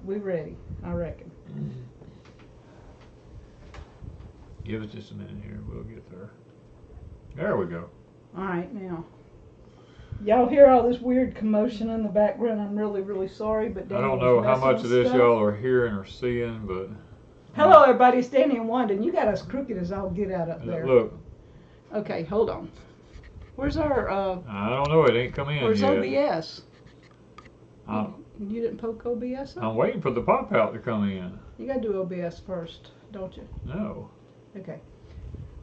We ready, I reckon. Give us just a minute here. We'll get there. There we go. All right, now. Y'all hear all this weird commotion in the background. I'm really, really sorry, but I don't know how much of this y'all are hearing or seeing, but... Hello, everybody. It's Danny and Wanda, and you got us crooked as all get out up there. Look. Okay, hold on. Where's our... I don't know. It ain't come in where's yet. OBS? You didn't poke OBS up? I'm waiting for the pop-out to come in. You got to do OBS first, don't you? No. Okay.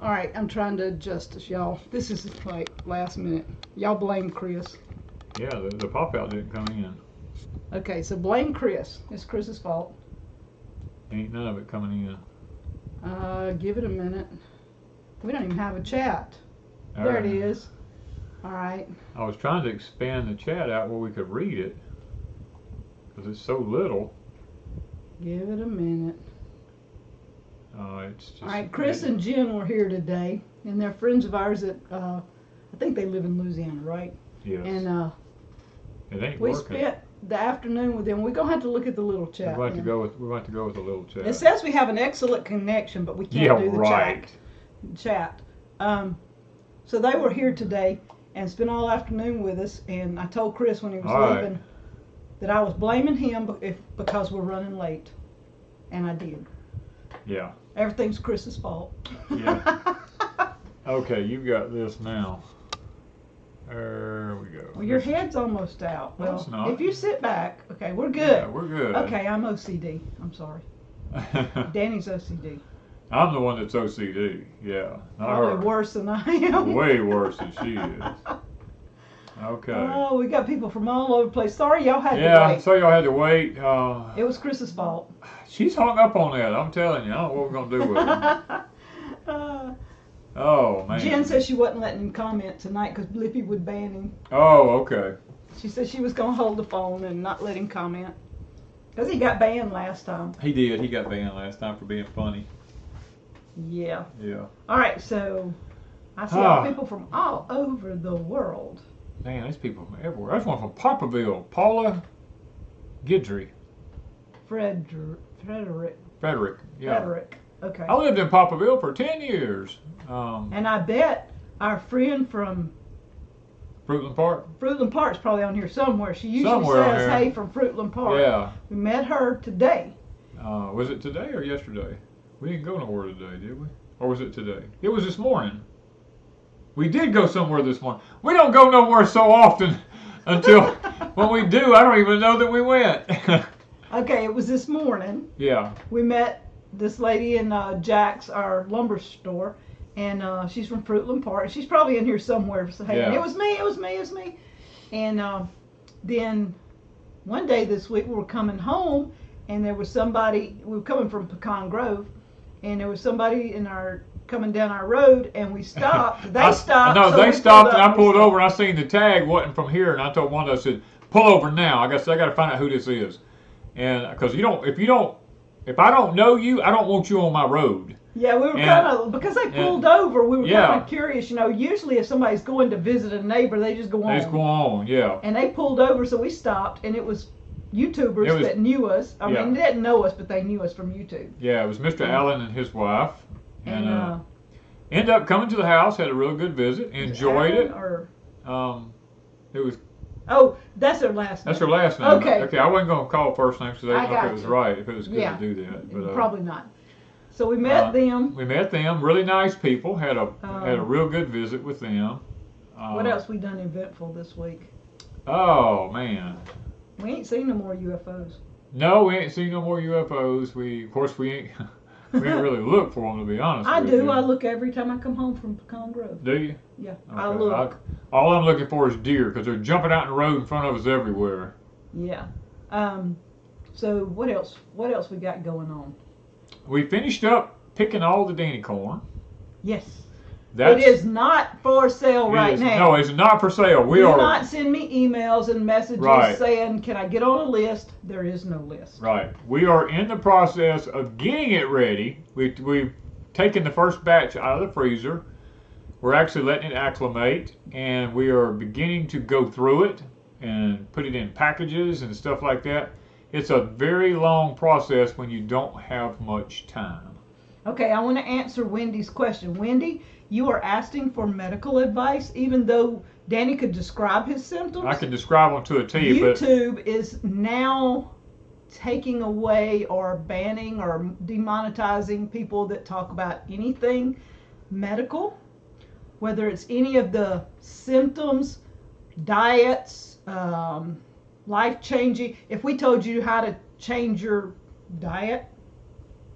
All right, I'm trying to adjust this, y'all. This is like last minute. Y'all blame Chris. Yeah, the pop-out didn't come in. Okay, so blame Chris. It's Chris's fault. Ain't none of it coming in. Give it a minute. We don't even have a chat. There it is. All right. I was trying to expand the chat out where we could read it, because it's so little. Give it a minute. It's just... All right, Chris and Jen were here today, and they're friends of ours that, I think they live in Louisiana, right? Yes. And it ain't we working. spent the afternoon with them. We're going to have to look at the little chat. We're going to go with the little chat. It says we have an excellent connection, but we can't do the chat. So they were here today and spent all afternoon with us, and I told Chris when he was leaving that I was blaming him because we're running late, and I did. Yeah. Everything's Chris's fault. Yeah. Okay, you've got this now. There we go. Well, your head's almost out. No, Well, it's not. if you sit back, okay, we're good. Yeah, we're good. Okay, I'm OCD. I'm sorry. Danny's OCD. I'm the one that's OCD. Yeah, not Probably her. worse than I am. Way worse than she is. Okay. Oh, we got people from all over the place. Sorry y'all had to Yeah, wait. so y'all had to wait. It was Chris's fault. She's hung up on that. I'm telling you. I don't know what we're gonna do with her. Oh man. Jen said she wasn't letting him comment tonight because Blippi would ban him. Oh, okay. She said she was gonna hold the phone and not let him comment because he got banned last time. He did. He got banned last time for being funny. Yeah. Yeah. All right, so I see all people from all over the world. Man, there's people from everywhere. There's one from Poplarville, Paula Guidry. Frederick. Frederick. Yeah. Frederick. Okay. I lived in Poplarville for 10 years. And I bet our friend from Fruitland Park? Fruitland Park's probably on here somewhere. She usually Somewhere says, hey, from Fruitland Park. Yeah. We met her today. Was it today or yesterday? We didn't go nowhere today, did we? Or was it today? It was this morning. We did go somewhere this morning. We don't go nowhere so often until when we do, I don't even know that we went. Okay, it was this morning. Yeah. We met this lady in Jack's, our lumber store, and she's from Fruitland Park. She's probably in here somewhere saying, Yeah. it was me. And then one day this week we were coming home, and there was somebody, we were coming from Pecan Grove, and there was somebody coming down our road, and we stopped. They stopped. No, so they we stopped, and I up. pulled over, and I seen the tag wasn't from here, and I told Wanda, I said, pull over now. I got to find out who this is. And because if I don't know you, I don't want you on my road. Yeah, we were kind of, because they pulled over, we were kind of curious. You know, usually if somebody's going to visit a neighbor, they just go on. They just go on, yeah. And they pulled over, so we stopped, and it was YouTubers that knew us. I mean, they didn't know us, but they knew us from YouTube. Yeah, it was Mr. Allen and his wife. And ended up coming to the house, had a real good visit, enjoyed it. Or, it was... Oh, that's her last name. That's her last name. Okay, I wasn't going to call first name because I didn't know if it was right, if it was good to do that. But, probably not. So we met them. We met them. Really nice people. Had a real good visit with them. What else we done eventful this week? Oh man. We ain't seen no more UFOs. No, we ain't seen no more UFOs. We ain't really look for them, to be honest. I do. I look every time I come home from Pecan Grove. Do you? Yeah, okay. I look. All I'm looking for is deer because they're jumping out in the road in front of us everywhere. Yeah. So what else? What else we got going on? We finished up picking all the Danny corn. Yes. It is not for sale right now. No, it's not for sale. Do not send me emails and messages saying, can I get on a list? There is no list. Right. We are in the process of getting it ready. We've taken the first batch out of the freezer. We're actually letting it acclimate, and we are beginning to go through it and put it in packages and stuff like that. it's a very long process when you don't have much time. Okay, I want to answer Wendy's question. Wendy, you are asking for medical advice, even though Danny could describe his symptoms. I can describe them to a T. YouTube is now taking away or banning or demonetizing people that talk about anything medical, whether it's any of the symptoms, diets, life-changing. If we told you how to change your diet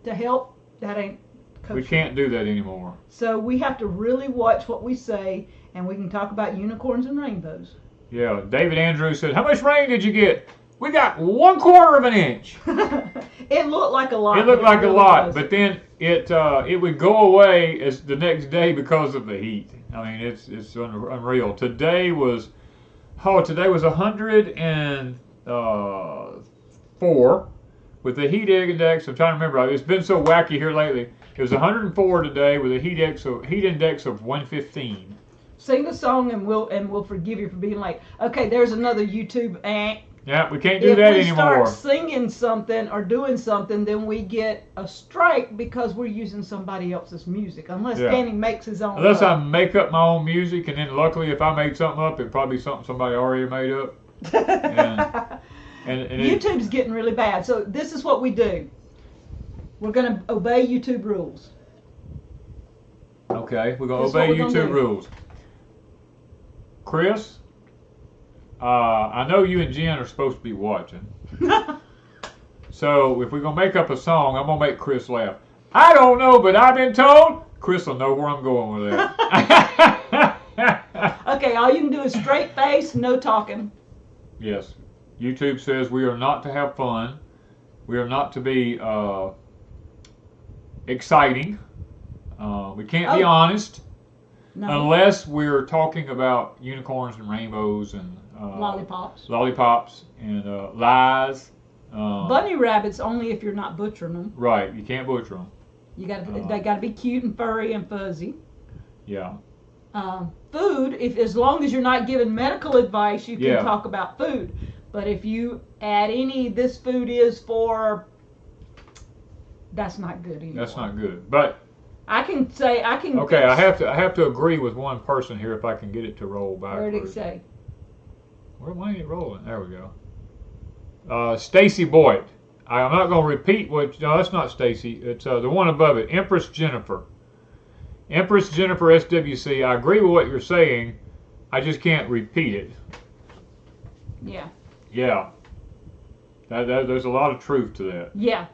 to help, that ain't kosher. We can't do that anymore. So we have to really watch what we say, and we can talk about unicorns and rainbows. Yeah, David Andrews said, how much rain did you get? We got 1/4 of an inch. It looked like a lot. It looked like a lot, but then it would go away as the next day because of the heat. I mean, it's unreal. Today was 104 with the heat index. I'm trying to remember. It's been so wacky here lately. It was 104 today with a heat index of 115. Sing a song and we'll forgive you for being late. Okay, there's another YouTube. Yeah, we can't do that anymore. If we start singing something or doing something, then we get a strike because we're using somebody else's music. Unless Danny makes his own. Unless I make up my own music, and then luckily if I made something up, it'd probably be something somebody already made up. and YouTube's getting really bad. So this is what we do. We're going to obey YouTube rules. Okay, we're going to obey YouTube rules. Chris? I know you and Jen are supposed to be watching. So if we're going to make up a song, I'm going to make Chris laugh. I don't know, but I've been told. Chris will know where I'm going with that. Okay, all you can do is straight face, no talking. Yes. YouTube says we are not to have fun. We are not to be exciting. We can't be honest. No. Unless we're talking about unicorns and rainbows and lollipops and lies. Bunny rabbits only if you're not butchering them. Right, you can't butcher them. They got to be cute and furry and fuzzy. Yeah. Food, as long as you're not giving medical advice, you can talk about food. But if you add this food is for, that's not good anymore. That's not good. But I can. Okay, I have to agree with one person here if I can get it to roll backwards. Where did it say? Why ain't it rolling? There we go. Stacy Boyd. I'm not going to repeat what. No, that's not Stacy. It's the one above it. Empress Jennifer. Empress Jennifer SWC. I agree with what you're saying. I just can't repeat it. Yeah. Yeah. There's a lot of truth to that. Yeah.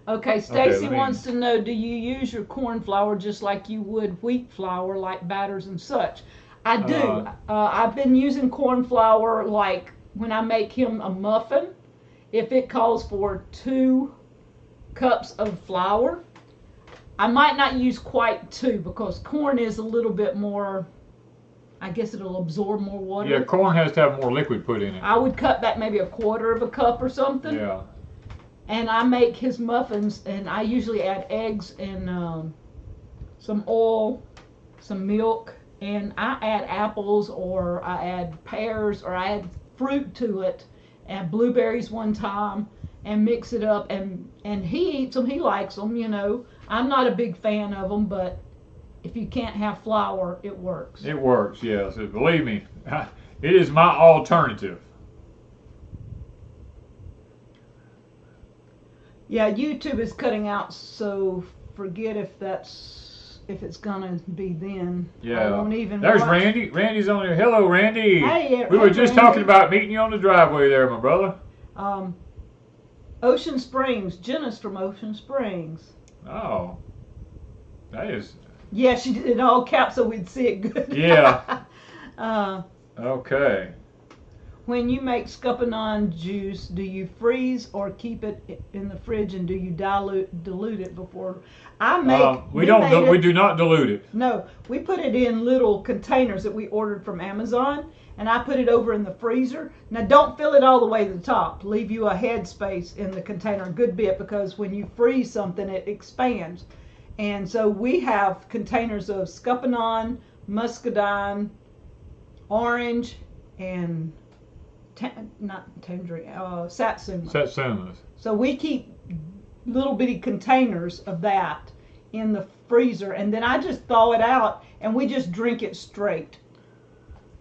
Okay, Stacy wants to know, do you use your corn flour just like you would wheat flour, like batters and such? I do. I've been using corn flour like when I make him a muffin. If it calls for 2 cups of flour, I might not use quite 2 because corn is a little bit more, I guess it'll absorb more water. Yeah, corn has to have more liquid put in it. I would cut back maybe 1/4 of a cup or something. Yeah. And I make his muffins, and I usually add eggs and some oil, some milk, and I add apples or I add pears or I add fruit to it, and blueberries one time, and mix it up. And he eats them. He likes them, you know. I'm not a big fan of them, but if you can't have flour, it works. It works, yes. Believe me, it is my alternative. Yeah, YouTube is cutting out, so forget if it's gonna be then. Yeah. I won't even There's watch. Randy. Randy's on there. Hello, Randy. Hey, we were just talking about meeting you on the driveway there, my brother. Ocean Springs. Jenna's from Ocean Springs. Oh. That is. Yeah, she did it in all caps so we'd see it good. Yeah. Okay. When you make scuppernong juice, do you freeze or keep it in the fridge, and do you dilute it before? We do not dilute it. No, we put it in little containers that we ordered from Amazon, and I put it over in the freezer. Now don't fill it all the way to the top. Leave you a head space in the container a good bit, because when you freeze something, it expands. And so we have containers of scuppernong, muscadine, orange, and not tangerine, satsumas. Satsumas. So we keep little bitty containers of that in the freezer, and then I just thaw it out, and we just drink it straight.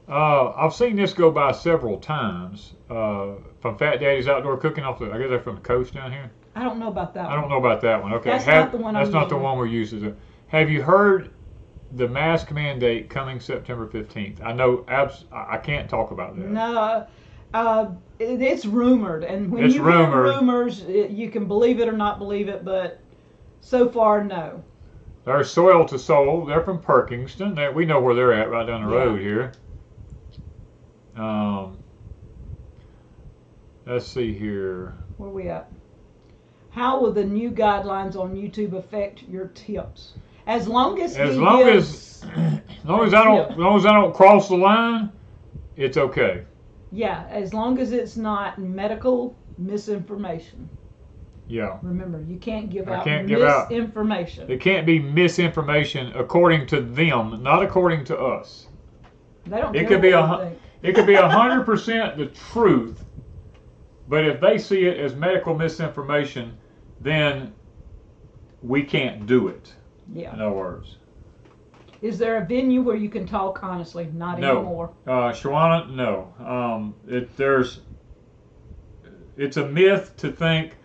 I've seen this go by several times from Fat Daddy's Outdoor Cooking I guess they're from the coast down here. I don't know about that one. I don't know about that one. Okay, That's not the one That's I'm not using. the one we're using. Have you heard the mask mandate coming September 15th? I know I can't talk about that. No, it's rumored, and when It's you rumored. hear rumors, you can believe it or not believe it, but so far, no. They're Soil to Soul. They're from Perkinston. We know where they're at, right down the road here. Let's see here. Where we at? How will the new guidelines on YouTube affect your tips? As long as as long as I don't cross the line, it's okay. Yeah, as long as it's not medical misinformation. Yeah. Remember, you can't give out misinformation. It can't be misinformation according to them, not according to us. They don't It care could be what we think. it could be 100% the truth, but if they see it as medical misinformation, then we can't do it. Yeah. In other words. Is there a venue where you can talk honestly? Not anymore. Shawana, no. It's a myth to think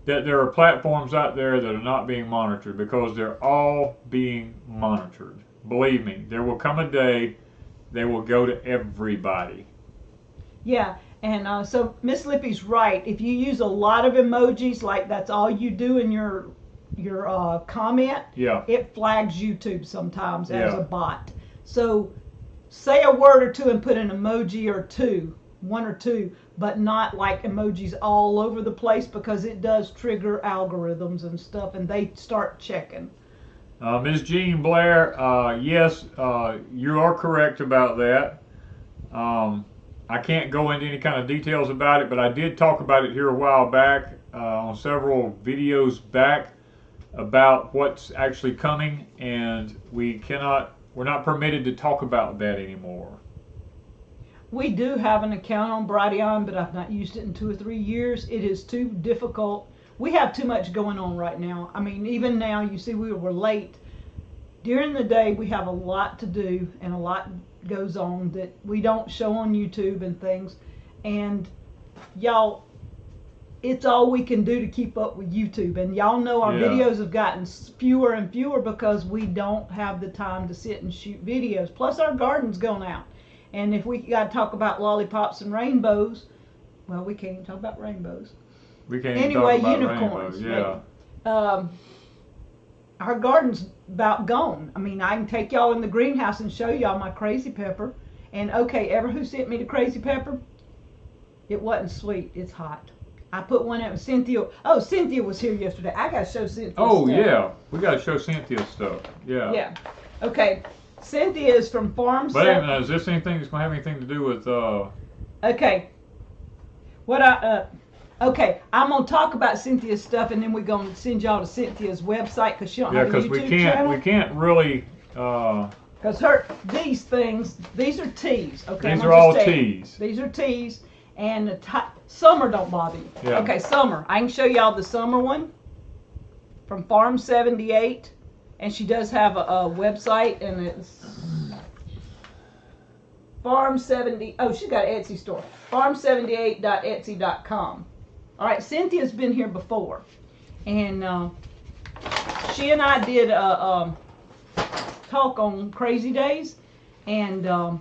that there are platforms out there that are not being monitored, because they're all being monitored. Believe me, there will come a day they will go to everybody. Yeah, and so Miss Lippy's right. If you use a lot of emojis, like that's all you do in your comment, it flags YouTube sometimes as a bot. So say a word or two and put an emoji or two, one or two, but not like emojis all over the place, because it does trigger algorithms and stuff, and they start checking. Ms. Jean Blair, yes, you are correct about that. I can't go into any kind of details about it, but I did talk about it here a while back on several videos back about what's actually coming, and we're not permitted to talk about that anymore. We do have an account on Brighteon, but I've not used it in 2 or 3 years. It is too difficult. We have too much going on right now. I mean, even now, you see we were late. During the day, we have a lot to do, and a lot goes on that we don't show on YouTube and things. And y'all, it's all we can do to keep up with YouTube. And y'all know our videos have gotten fewer and fewer because we don't have the time to sit and shoot videos. Plus, our garden's gone out. And if we got to talk about lollipops and rainbows, well, we can't even talk about rainbows. We can't even talk about unicorns. Rainbows, yeah. Our garden's about gone. I mean, I can take y'all in the greenhouse and show y'all my crazy pepper. And okay, ever who sent me the crazy pepper? It wasn't sweet. It's hot. I put one out. Cynthia. Oh, Cynthia was here yesterday. I got to show Cynthia. Oh, stuff. yeah. We got to show Cynthia stuff. Yeah. Yeah. Okay. Cynthia is from Farm. But is this anything that's going to have anything to do with? Okay. Okay, I'm gonna talk about Cynthia's stuff, and then we're gonna send y'all to Cynthia's website because she don't have a YouTube channel. We can't really. Because these things, these are teas. Okay. These are all teas. These are teas, and summer don't bother you. Yeah. Okay, summer. I can show y'all the summer one from Farm 78, and she does have a website, and it's Farm 70. Oh, she's got an Etsy store. Farm78.etsy.com. All right, Cynthia's been here before, and she and I did a talk on Crazy Days, and her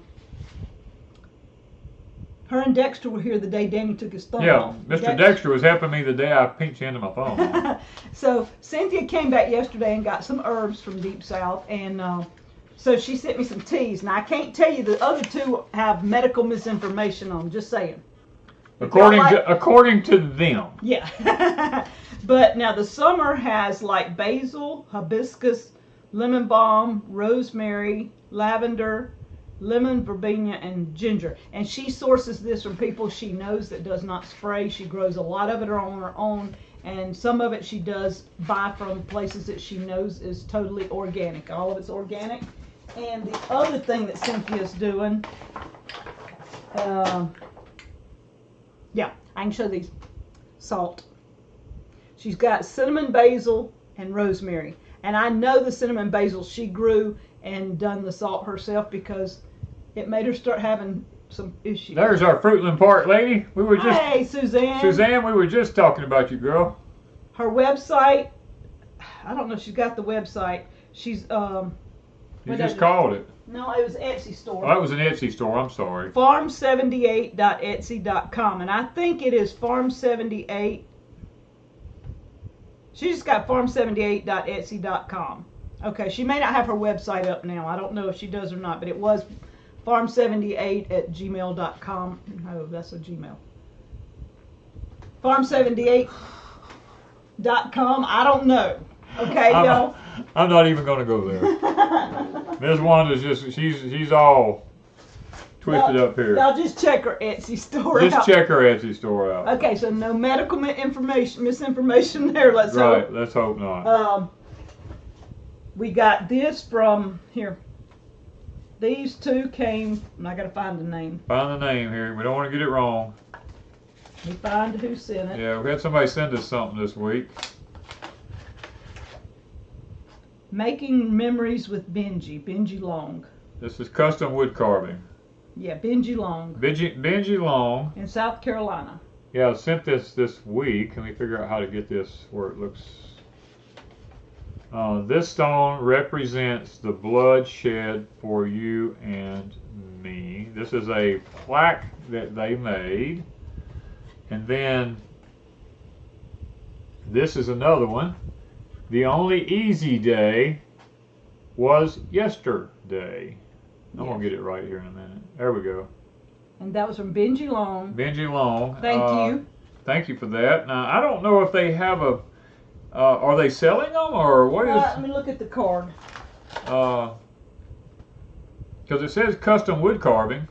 and Dexter were here the day Danny took his thumb off. Yeah, Mr. Dexter was helping me the day I pinched into my thumb. So Cynthia came back yesterday and got some herbs from Deep South, and so she sent me some teas. Now I can't tell you the other two have medical misinformation on them, just saying. According to them. Yeah. But now the summer has like basil, hibiscus, lemon balm, rosemary, lavender, lemon verbena, and ginger. And she sources this from people she knows that does not spray. She grows a lot of it on her own, and some of it she does buy from places that she knows is totally organic. All of it's organic. And the other thing that Cynthia's doing, Yeah, I can show these. Salt. She's got cinnamon, basil, and rosemary. And I know the cinnamon basil she grew and done the salt herself because it made her start having some issues. There's our Fruitland Park lady. We were just. Hey, Suzanne. Suzanne, we were just talking about you, girl. Her website. I don't know if she's got the website. She's You just called it. No, it was Etsy store. Oh, that was an Etsy store. I'm sorry. Farm78.etsy.com, and I think it is Farm78. She just got Farm78.etsy.com. Okay, she may not have her website up now. I don't know if she does or not, but it was Farm78@gmail.com. Oh, that's a Gmail. Farm78.com. I don't know. Okay, y'all. I'm not even going to go there. Miss Wanda's she's all twisted up here. Y'all just check her Etsy store out. Just check her Etsy store out. Okay, so no medical misinformation there. Let's hope. Right, let's hope not. We got this from here. These two came, and I got to find the name. Find the name here. We don't want to get it wrong. We find who sent it. Yeah, we had somebody send us something this week. Making Memories with Benji Long. This is custom wood carving. Yeah, Benji Long. Benji Long. In South Carolina. Yeah, I sent this week. Let me figure out how to get this where it looks. This stone represents the blood shed for you and me. This is a plaque that they made. And then this is another one. The only easy day was yesterday. I'm going to get it right here in a minute. There we go. And that was from Benji Long. Benji Long. Thank you. Thank you for that. Now, I don't know if they have a... are they selling them or what is... Let me look at the card. Because it says custom wood carving.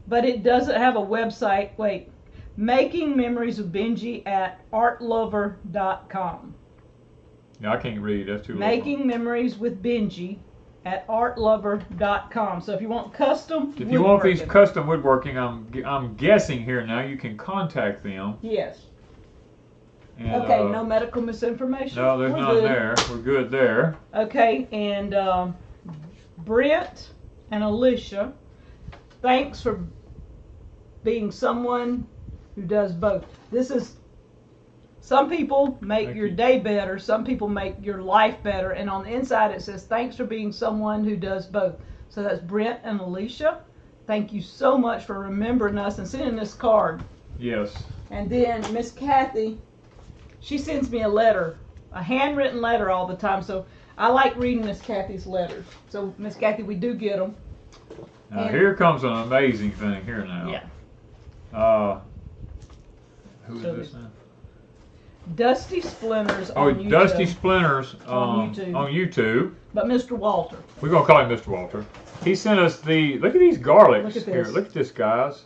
But it doesn't have a website. Wait. Making Memories with Benji at artlover.com. Yeah, I can't read. That's too long. Making Memories with Benji at artlover.com. So if you want custom If you want these custom woodworking, I'm guessing here now, you can contact them. Yes. And, okay, no medical misinformation? No, there's none there. We're good there. Okay, and Brent and Alicia, thanks for being someone who does both. This is... Some people make your day better, some people make your life better, and on the inside it says, thanks for being someone who does both. So that's Brent and Alicia. Thank you so much for remembering us and sending this card. Yes. And then Miss Kathy, she sends me a letter, a handwritten letter all the time, so I like reading Miss Kathy's letters. So Miss Kathy, we do get them. Now here comes an amazing thing here now. Yeah. Who is this now? Dusty Splinters on YouTube. Dusty Splinters on YouTube. But Mr. Walter. We're going to call him Mr. Walter. He sent us look at these garlics. Look at this. Here, look at this, guys.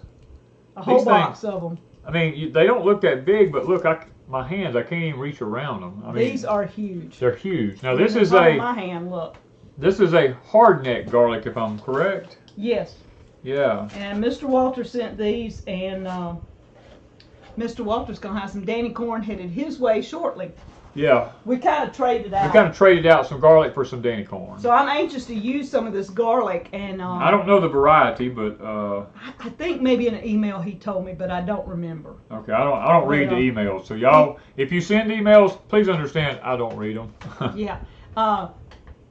A whole box of them. I mean, they don't look that big, but look, my hands, I can't even reach around them. I mean, these are huge. They're huge. Now this is my hand, look. This is a hardneck garlic, if I'm correct. Yes. Yeah. And Mr. Walter sent these, and Mr. Walter's going to have some Danny corn headed his way shortly. Yeah. We kind of traded out. We kind of traded out some garlic for some Danny corn. So I'm anxious to use some of this garlic, and I don't know the variety, but I think maybe in an email he told me, but I don't remember. Okay, I don't read the emails. So y'all, if you send emails, please understand I don't read them. Yeah.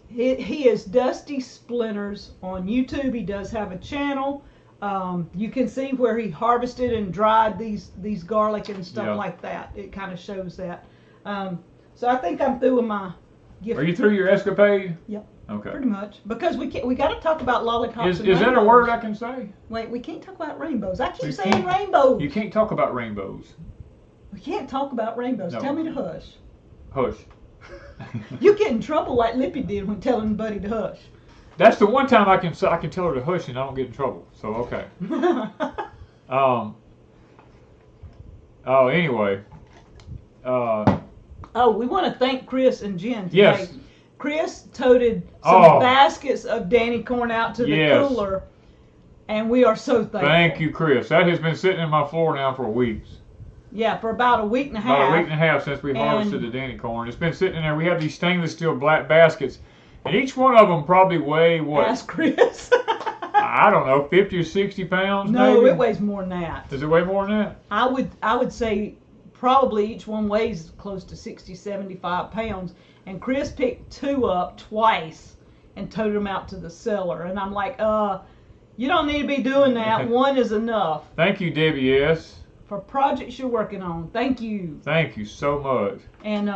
He is Dusty Splinters on YouTube. He does have a channel. You can see where he harvested and dried these garlic and stuff like that. It kind of shows that. So I think I'm through with my gift. Are you through your escapade? Yep. Okay. Pretty much, because we got to talk about lollipops. Is that a word I can say? Wait, we can't talk about rainbows. I keep saying rainbows. You can't talk about rainbows. We can't talk about rainbows. No. Tell me to hush. Hush. You get in trouble like Lippy did when telling Buddy to hush. That's the one time I can tell her to hush and I don't get in trouble. So okay. Anyway. We want to thank Chris and Jen today. Yes. Chris toted some baskets of Danny corn out to the cooler. And we are so thankful. Thank you, Chris. That has been sitting in my floor now for weeks. Yeah, for about a week and a half. About a week and a half since we harvested the Danny corn. It's been sitting in there. We have these stainless steel black baskets, and each one of them probably weigh what? Ask Chris. I don't know, 50 or 60 pounds. No, maybe? it weighs more than that. Does it weigh more than that? I would say probably each one weighs close to 60, 75 pounds. And Chris picked 2 up twice and toted them out to the cellar. And I'm like, you don't need to be doing that. 1 is enough. Thank you, Debbie S. For projects you're working on. Thank you. Thank you so much. And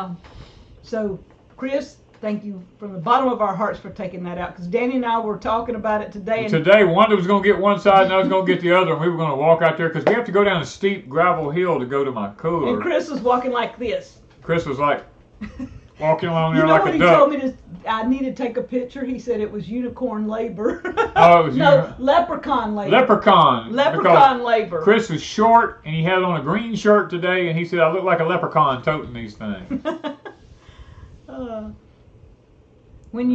so, Chris, thank you from the bottom of our hearts for taking that out. Because Danny and I were talking about it today. And today, Wanda was going to get one side and I was going to get the other. And we were going to walk out there because we have to go down a steep gravel hill to go to my cooler. And Chris was walking like this. Chris was like walking along there you know like what a he duck. told me I need to take a picture? He said it was unicorn labor. Oh, it was no, leprechaun labor. Leprechaun labor. Chris was short and he had on a green shirt today and he said, I look like a leprechaun toting these things. When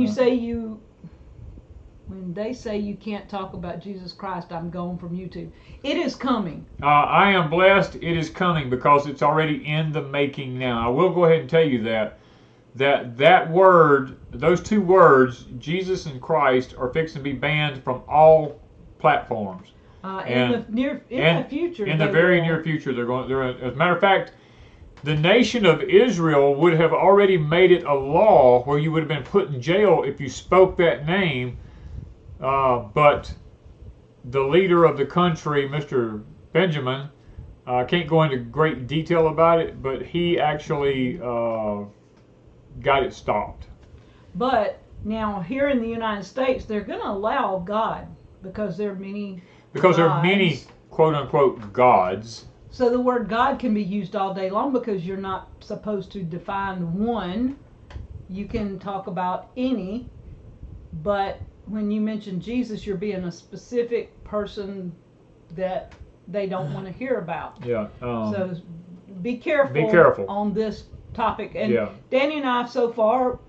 they say you can't talk about Jesus Christ, I'm gone from YouTube. It is coming. I am blessed. It is coming because it's already in the making now. I will go ahead and tell you that word, those 2 words, Jesus and Christ, are fixing to be banned from all platforms. In the future. In the very near future, as a matter of fact, the nation of Israel would have already made it a law where you would have been put in jail if you spoke that name. But the leader of the country, Mr. Benjamin, can't go into great detail about it, but he actually got it stopped. But now here in the United States, they're going to allow God because there are many quote unquote gods. So the word God can be used all day long because you're not supposed to define one. You can talk about any, but when you mention Jesus, you're being a specific person that they don't want to hear about. Yeah. So be careful on this topic. And Danny and I, so far,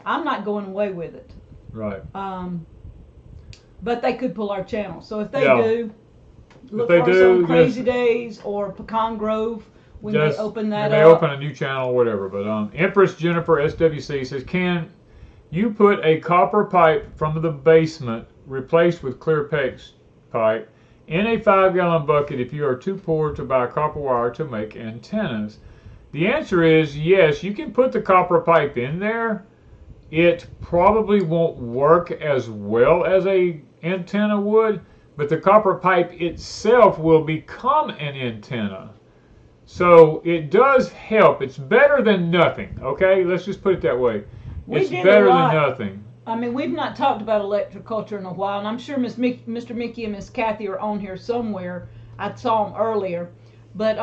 I'm not going away with it. Right. But they could pull our channel. So if they do, look for us on Crazy Days or Pecan Grove when they open that up. They open a new channel or whatever. But Empress Jennifer SWC says, can you put a copper pipe from the basement replaced with clear PEX pipe in a 5-gallon bucket if you are too poor to buy copper wire to make antennas? The answer is yes, you can put the copper pipe in there. It probably won't work as well as a antenna would, but the copper pipe itself will become an antenna. So it does help. It's better than nothing, okay? Let's just put it that way. It's better than nothing. I mean, we've not talked about electroculture in a while, and I'm sure Mr. Mickey and Miss Kathy are on here somewhere. I saw them earlier. But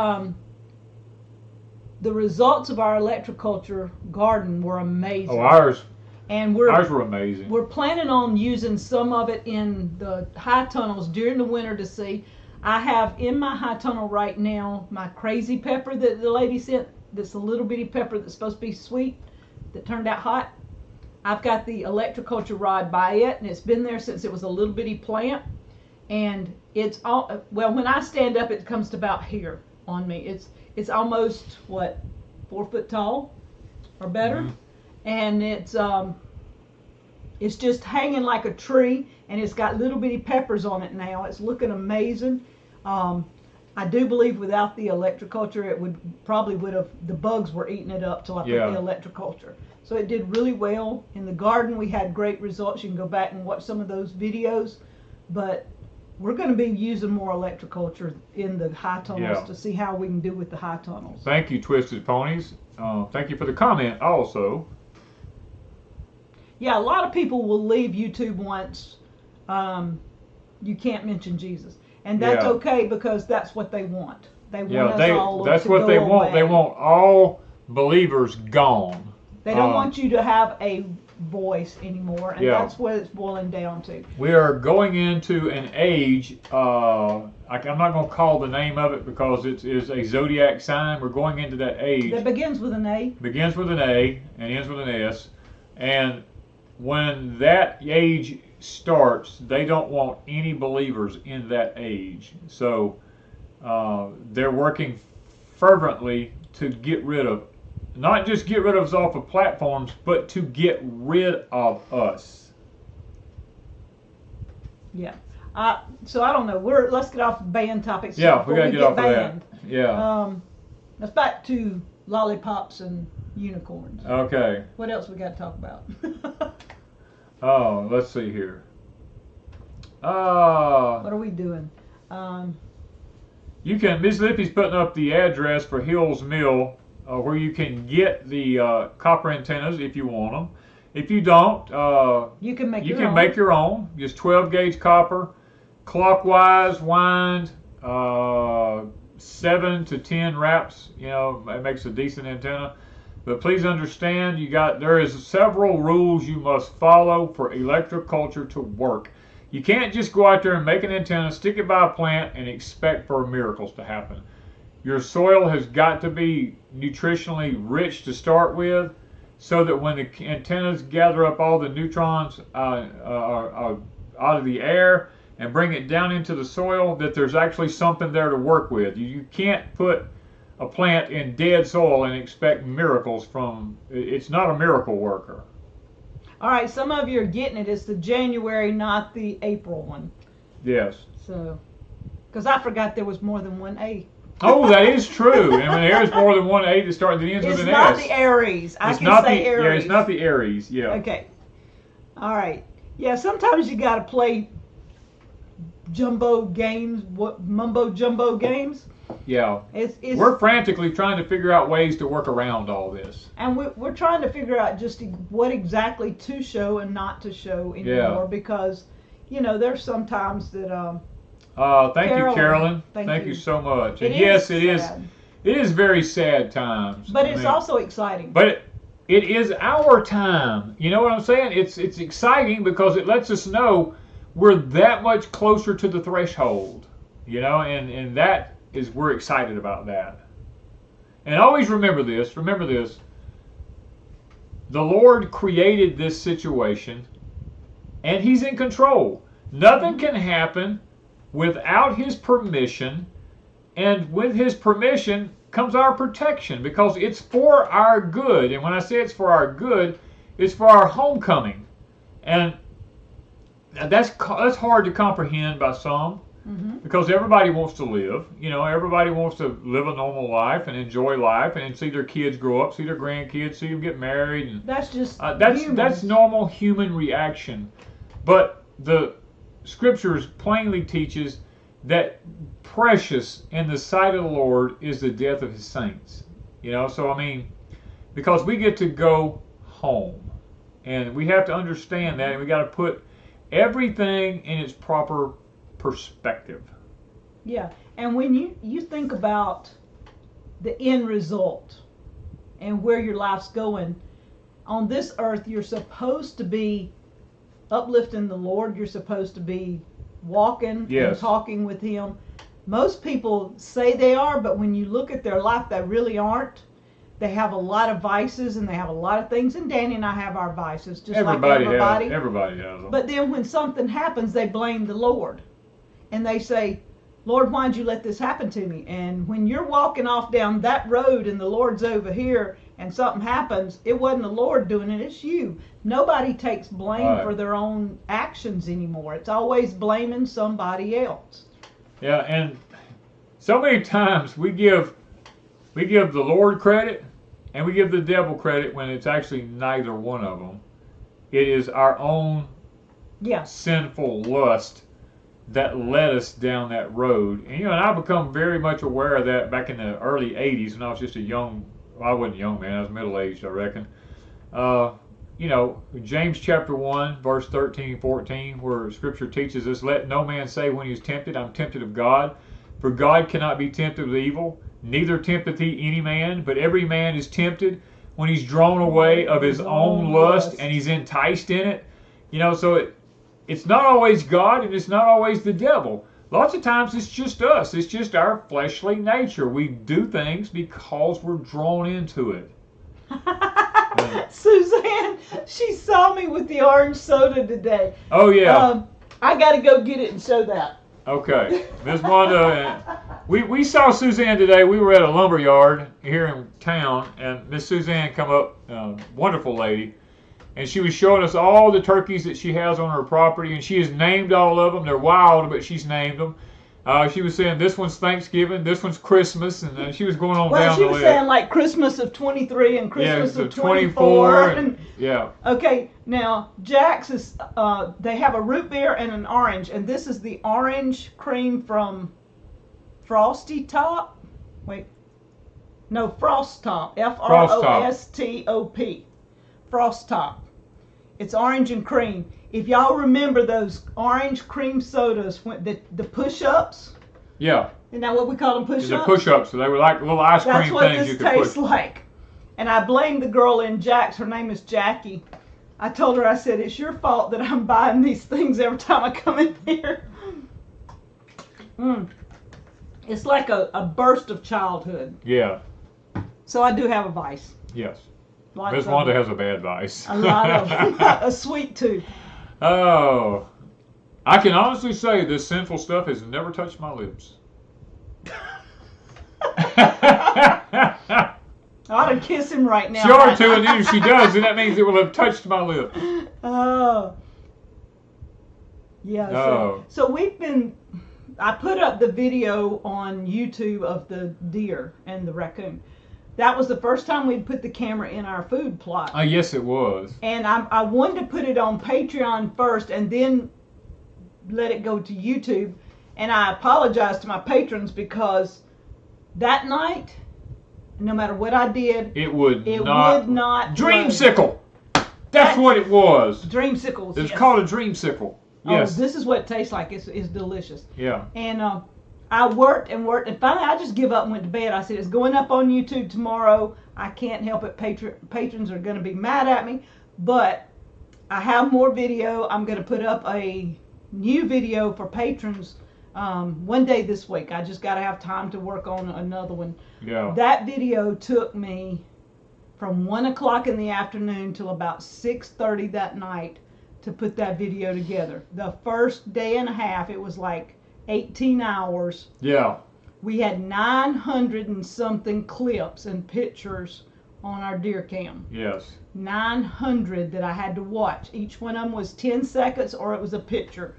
the results of our electroculture garden were amazing. Oh, ours Ours were amazing. We're planning on using some of it in the high tunnels during the winter to see. I have in my high tunnel right now my crazy pepper that the lady sent. That's a little bitty pepper that's supposed to be sweet that turned out hot. I've got the electroculture rod by it, and it's been there since it was a little bitty plant. And it's all, well, when I stand up, it comes to about here on me. It's almost, 4 foot tall or better. Mm-hmm. And it's just hanging like a tree, and it's got little bitty peppers on it now. It's looking amazing. I do believe without the electroculture, it the bugs were eating it up till I put the electroculture. So it did really well. In the garden, we had great results. You can go back and watch some of those videos. But we're going to be using more electroculture in the high tunnels to see how we can do with the high tunnels. Thank you, Twisted Ponies. Thank you for the comment also. Yeah, a lot of people will leave YouTube once you can't mention Jesus. And that's okay because that's what they want. They want us all that's to what go they away. want. They want all believers gone. They don't want you to have a voice anymore, and that's what it's boiling down to. We are going into an age, I'm not going to call the name of it because it is a zodiac sign. We're going into that age. That begins with an A. Begins with an A and ends with an S. And when that age starts, they don't want any believers in that age. So they're working fervently to get rid of, not just get rid of us off of platforms, but to get rid of us. Yeah. So I don't know. Let's get off the band topics. Yeah, we gotta get off banned. of that. Yeah. Let's back to lollipops and unicorns. Okay. What else we got to talk about? Oh, let's see here. What are we doing? You can, Miss Lippy's putting up the address for Hill's Mill, where you can get the copper antennas if you want them. If you don't, you can make make your own. Just 12 gauge copper, clockwise wind, 7 to 10 wraps. You know, it makes a decent antenna. But please understand, there is several rules you must follow for electroculture to work. You can't just go out there and make an antenna, stick it by a plant, and expect for miracles to happen. Your soil has got to be nutritionally rich to start with, so that when the antennas gather up all the neutrons out of the air and bring it down into the soil, that there's actually something there to work with. You can't put a plant in dead soil and expect miracles from, it's not a miracle worker. All right, some of you are getting it. It's the January, not the April one. Yes. So, because I forgot there was more than one A. Oh, that is true. I mean, there is more than one A that starts and ends with an S. It's not the Aries. I can say Aries. Yeah, it's not the Aries. Yeah. Okay. All right. Yeah, sometimes you got to play jumbo games, mumbo jumbo games. Yeah. We're frantically trying to figure out ways to work around all this. And we're trying to figure out just what exactly to show and not to show anymore, because, there's sometimes that... thank you, Carolyn. Thank you so much. And yes, it is. It is very sad times. But it's also exciting. But it is our time. You know what I'm saying? It's exciting because it lets us know we're that much closer to the threshold. And that is, we're excited about that. And always remember this. The Lord created this situation, and He's in control. Nothing can happen without His permission, and with His permission comes our protection, because it's for our good. And when I say it's for our good, it's for our homecoming. And that's hard to comprehend by some, because everybody wants to live. Everybody wants to live a normal life and enjoy life and see their kids grow up, see their grandkids, see them get married. And that's just that's normal human reaction. But the Scriptures plainly teaches that precious in the sight of the Lord is the death of His saints. So because we get to go home, and we have to understand that, and we got to put everything in its proper perspective. Yeah, and when you think about the end result and where your life's going, on this earth you're supposed to be uplifting the Lord. You're supposed to be walking and talking with Him. Most people say they are, but when you look at their life, they really aren't. They have a lot of vices, and they have a lot of things, and Danny and I have our vices, just like everybody. Everybody has them. But then when something happens, they blame the Lord. And they say, Lord, why'd you let this happen to me? And when you're walking off down that road and the Lord's over here and something happens, it wasn't the Lord doing it, it's you. Nobody takes blame for their own actions anymore. It's always blaming somebody else. Yeah, and so many times we give the Lord credit and we give the devil credit when it's actually neither one of them. It is our own sinful lust that led us down that road. And I become very much aware of that back in the early 80s when I was just I wasn't a young man, I was middle-aged, I reckon. James chapter 1, verse 13 and 14, where Scripture teaches us, let no man say when he is tempted, I'm tempted of God. For God cannot be tempted with evil, neither tempteth he any man, but every man is tempted when he's drawn away of his own lust, and he's enticed in it. So it's not always God, and it's not always the devil. Lots of times it's just us. It's just our fleshly nature. We do things because we're drawn into it. Suzanne, she saw me with the orange soda today. Oh, yeah. I got to go get it and show that. Okay. Miss Wanda, we saw Suzanne today. We were at a lumber yard here in town, and Miss Suzanne come up, wonderful lady, and she was showing us all the turkeys that she has on her property, and she has named all of them. They're wild, but she's named them. She was saying this one's Thanksgiving, this one's Christmas, and she was going on down the list. Well, she was saying like Christmas of 23 and Christmas of 24. Yeah. Okay, now Jack's is, they have a root beer and an orange, and this is the orange cream from Frosty Top. Wait. No, Frost Top. Frostop. Frost Top. It's orange and cream. If y'all remember those orange cream sodas, the push-ups. Yeah. Isn't that what we call them, push-ups? The push-ups. So they were like little ice cream things you could push. That's what this tastes like. And I blame the girl in Jack's. Her name is Jackie. I told her, I said, it's your fault that I'm buying these things every time I come in here. It's like a burst of childhood. Yeah. So I do have a vice. Yes. Miss Wanda has a bad vice. A lot of them. A sweet tooth. Oh. I can honestly say this sinful stuff has never touched my lips. I ought to kiss him right now. She ought to, and then if she does, then that means it will have touched my lips. Oh. Yeah. Oh. So we've been, I put up the video on YouTube of the deer and the raccoon. That was the first time we'd put the camera in our food plot. Yes, it was. And I wanted to put it on Patreon first and then let it go to YouTube. And I apologize to my patrons because that night, no matter what I did, it would not Dreamsicle! That's what it was. Dreamsicles. It's called a dreamsicle. Yes. Oh, this is what it tastes like. It's delicious. Yeah. And I worked, and finally I just give up and went to bed. I said, it's going up on YouTube tomorrow. I can't help it. Patrons are going to be mad at me. But I have more video. I'm going to put up a new video for patrons one day this week. I just got to have time to work on another one. Yeah. That video took me from 1 o'clock in the afternoon till about 6:30 that night to put that video together. The first day and a half, it was like 18 hours. Yeah. We had 900 and something clips and pictures on our deer cam. Yes. 900 that I had to watch. Each one of them was 10 seconds or it was a picture.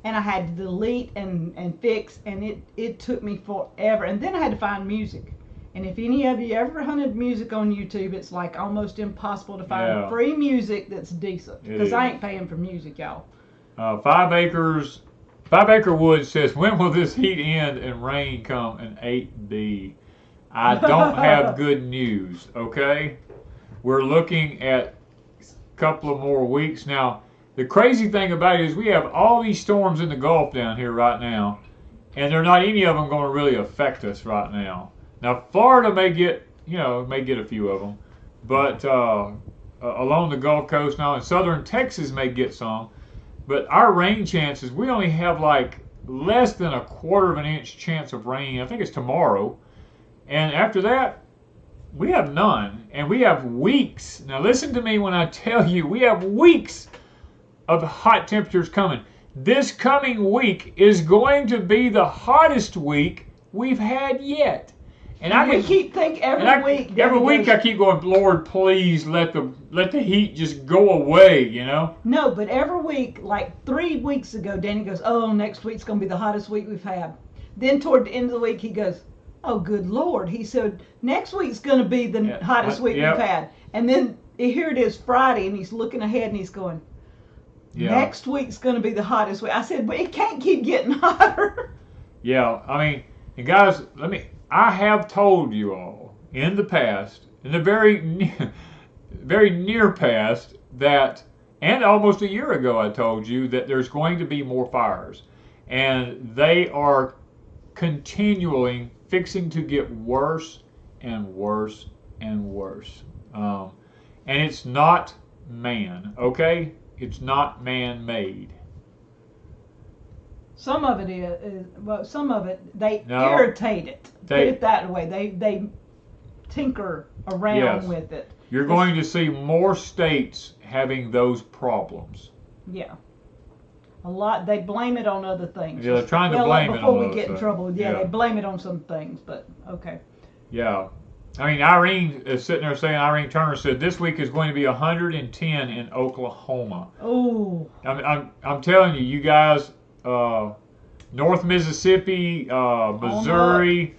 And I had to delete and fix, and it took me forever. And then I had to find music. And if any of you ever hunted music on YouTube, it's like almost impossible to find free music that's decent. Because I ain't paying for music, y'all. 5 Acre Woods says, when will this heat end and rain come in 8B? I don't have good news, okay? We're looking at a couple of more weeks. Now, the crazy thing about it is we have all these storms in the Gulf down here right now, and they're not any of them going to really affect us right now. Now, Florida may get a few of them, but along the Gulf Coast now, and southern Texas may get some. But our rain chances, we only have like less than a 1/4 of an inch chance of rain. I think it's tomorrow. And after that, we have none. And we have weeks. Now listen to me when I tell you, we have weeks of hot temperatures coming. This coming week is going to be the hottest week we've had yet. And we keep thinking every week. Every week I keep going, Lord, please let the heat just go away, you know? No, but every week, like 3 weeks ago, Danny goes, oh, next week's going to be the hottest week we've had. Then toward the end of the week, he goes, oh, good Lord. He said, next week's going to be the hottest week we've had. And then here it is Friday, and he's looking ahead, and he's going, next week's going to be the hottest week. I said, but it can't keep getting hotter. Yeah, I mean, and guys, I have told you all in the past, in the very near past, that, and almost a year ago I told you that there's going to be more fires. And they are continually fixing to get worse and worse and worse. And it's not man, okay? It's not man-made. Some of it is, well, some of it, they irritate it. Put it that way. tinker around with it. You're going to see more states having those problems. Yeah. A lot. They blame it on other things. Yeah, they're trying to blame it on before we get in trouble. Yeah, they blame it on some things, but okay. Yeah. I mean, Irene is sitting there saying, Irene Turner said, this week is going to be 110 in Oklahoma. Oh. I'm telling you, you guys, North Mississippi, Missouri,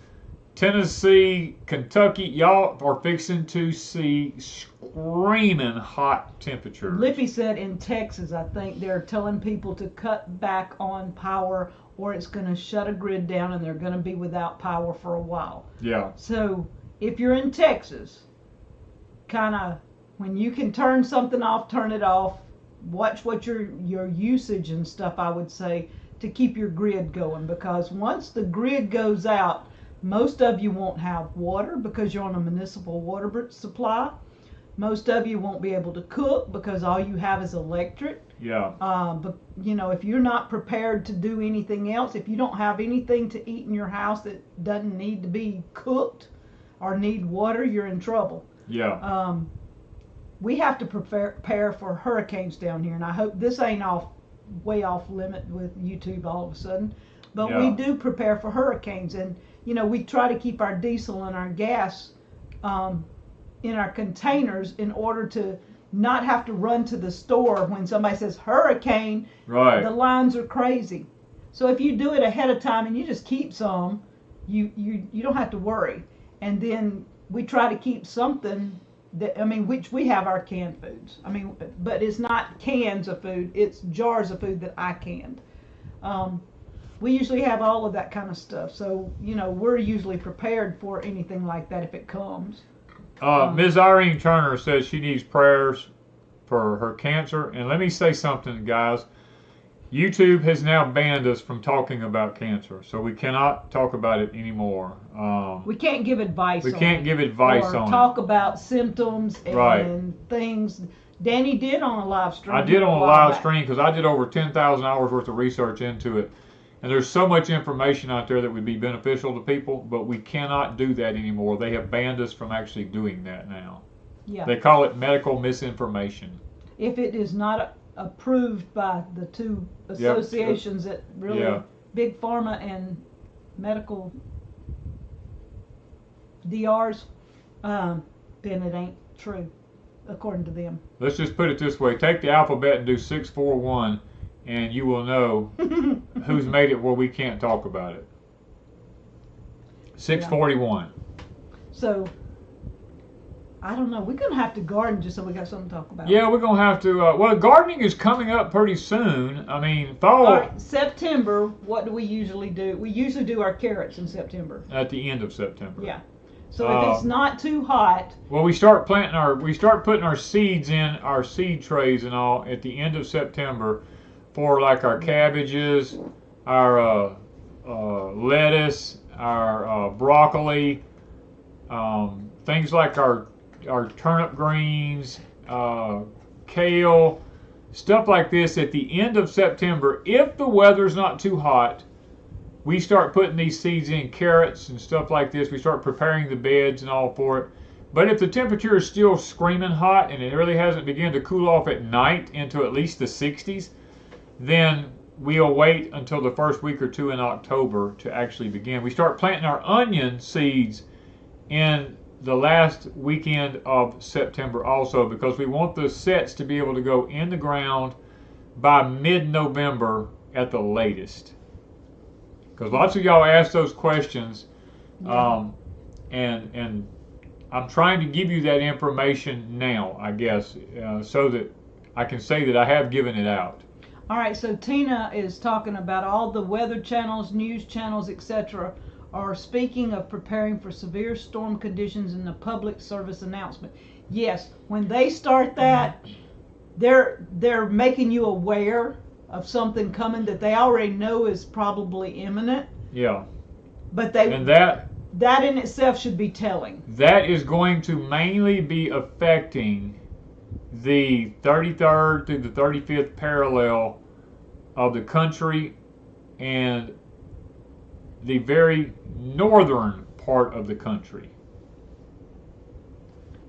Tennessee, Kentucky, y'all are fixing to see screaming hot temperatures. Lippy said in Texas, I think they're telling people to cut back on power or it's going to shut a grid down and they're going to be without power for a while. Yeah. So if you're in Texas, kind of when you can turn something off, turn it off. Watch what your usage and stuff, I would say, to keep your grid going, because once the grid goes out, most of you won't have water because you're on a municipal water supply. Most of you won't be able to cook because all you have is electric. Yeah. But you know, if you're not prepared to do anything else, if you don't have anything to eat in your house that doesn't need to be cooked or need water, you're in trouble. Yeah. We have to prepare for hurricanes down here, and I hope this ain't way off limit with YouTube all of a sudden. But we do prepare for hurricanes, and you know, we try to keep our diesel and our gas in our containers in order to not have to run to the store when somebody says hurricane. Right. The lines are crazy. So if you do it ahead of time and you just keep some, you don't have to worry. And then we try to keep something that, I mean, which we have our canned foods. I mean, but it's not cans of food, it's jars of food that I canned. We usually have all of that kind of stuff. So, you know, we're usually prepared for anything like that if it comes. Ms. Irene Turner says she needs prayers for her cancer. And let me say something, guys. YouTube has now banned us from talking about cancer, so we cannot talk about it anymore. We can't give advice on it. We can't give advice on it. Or talk about symptoms and things. Danny did on a live stream. I did on a live stream because I did over 10,000 hours worth of research into it. And there's so much information out there that would be beneficial to people, but we cannot do that anymore. They have banned us from actually doing that now. Yeah. They call it medical misinformation. If it is not approved by the two associations that really, Big Pharma and medical DRs, then it ain't true, according to them. Let's just put it this way. Take the alphabet and do 641, and you will know who's made it where we can't talk about it. 641. So, I don't know. We're going to have to garden just so we got something to talk about. Yeah, we're going to have to. Well, gardening is coming up pretty soon. I mean, fall. All right, September, what do we usually do? We usually do our carrots in September. At the end of September. Yeah. So if it's not too hot. Well, we start putting our seeds in our seed trays and all at the end of September for like our cabbages, our lettuce, our broccoli, things like our turnip greens, kale, stuff like this at the end of September. If the weather's not too hot, we start putting these seeds in, carrots and stuff like this. We start preparing the beds and all for it. But if the temperature is still screaming hot and it really hasn't begun to cool off at night into at least the 60s, then we'll wait until the first week or two in October to actually begin. We start planting our onion seeds in the last weekend of September also, because we want the sets to be able to go in the ground by mid-November at the latest. Because lots of y'all ask those questions, and I'm trying to give you that information now, I guess, so that I can say that I have given it out. All right, so Tina is talking about all the weather channels, news channels, etc. are speaking of preparing for severe storm conditions in the public service announcement. Yes, when they start that, they're making you aware of something coming that they already know is probably imminent. Yeah. But that in itself should be telling. That is going to mainly be affecting the 33rd through the 35th parallel of the country and the very northern part of the country.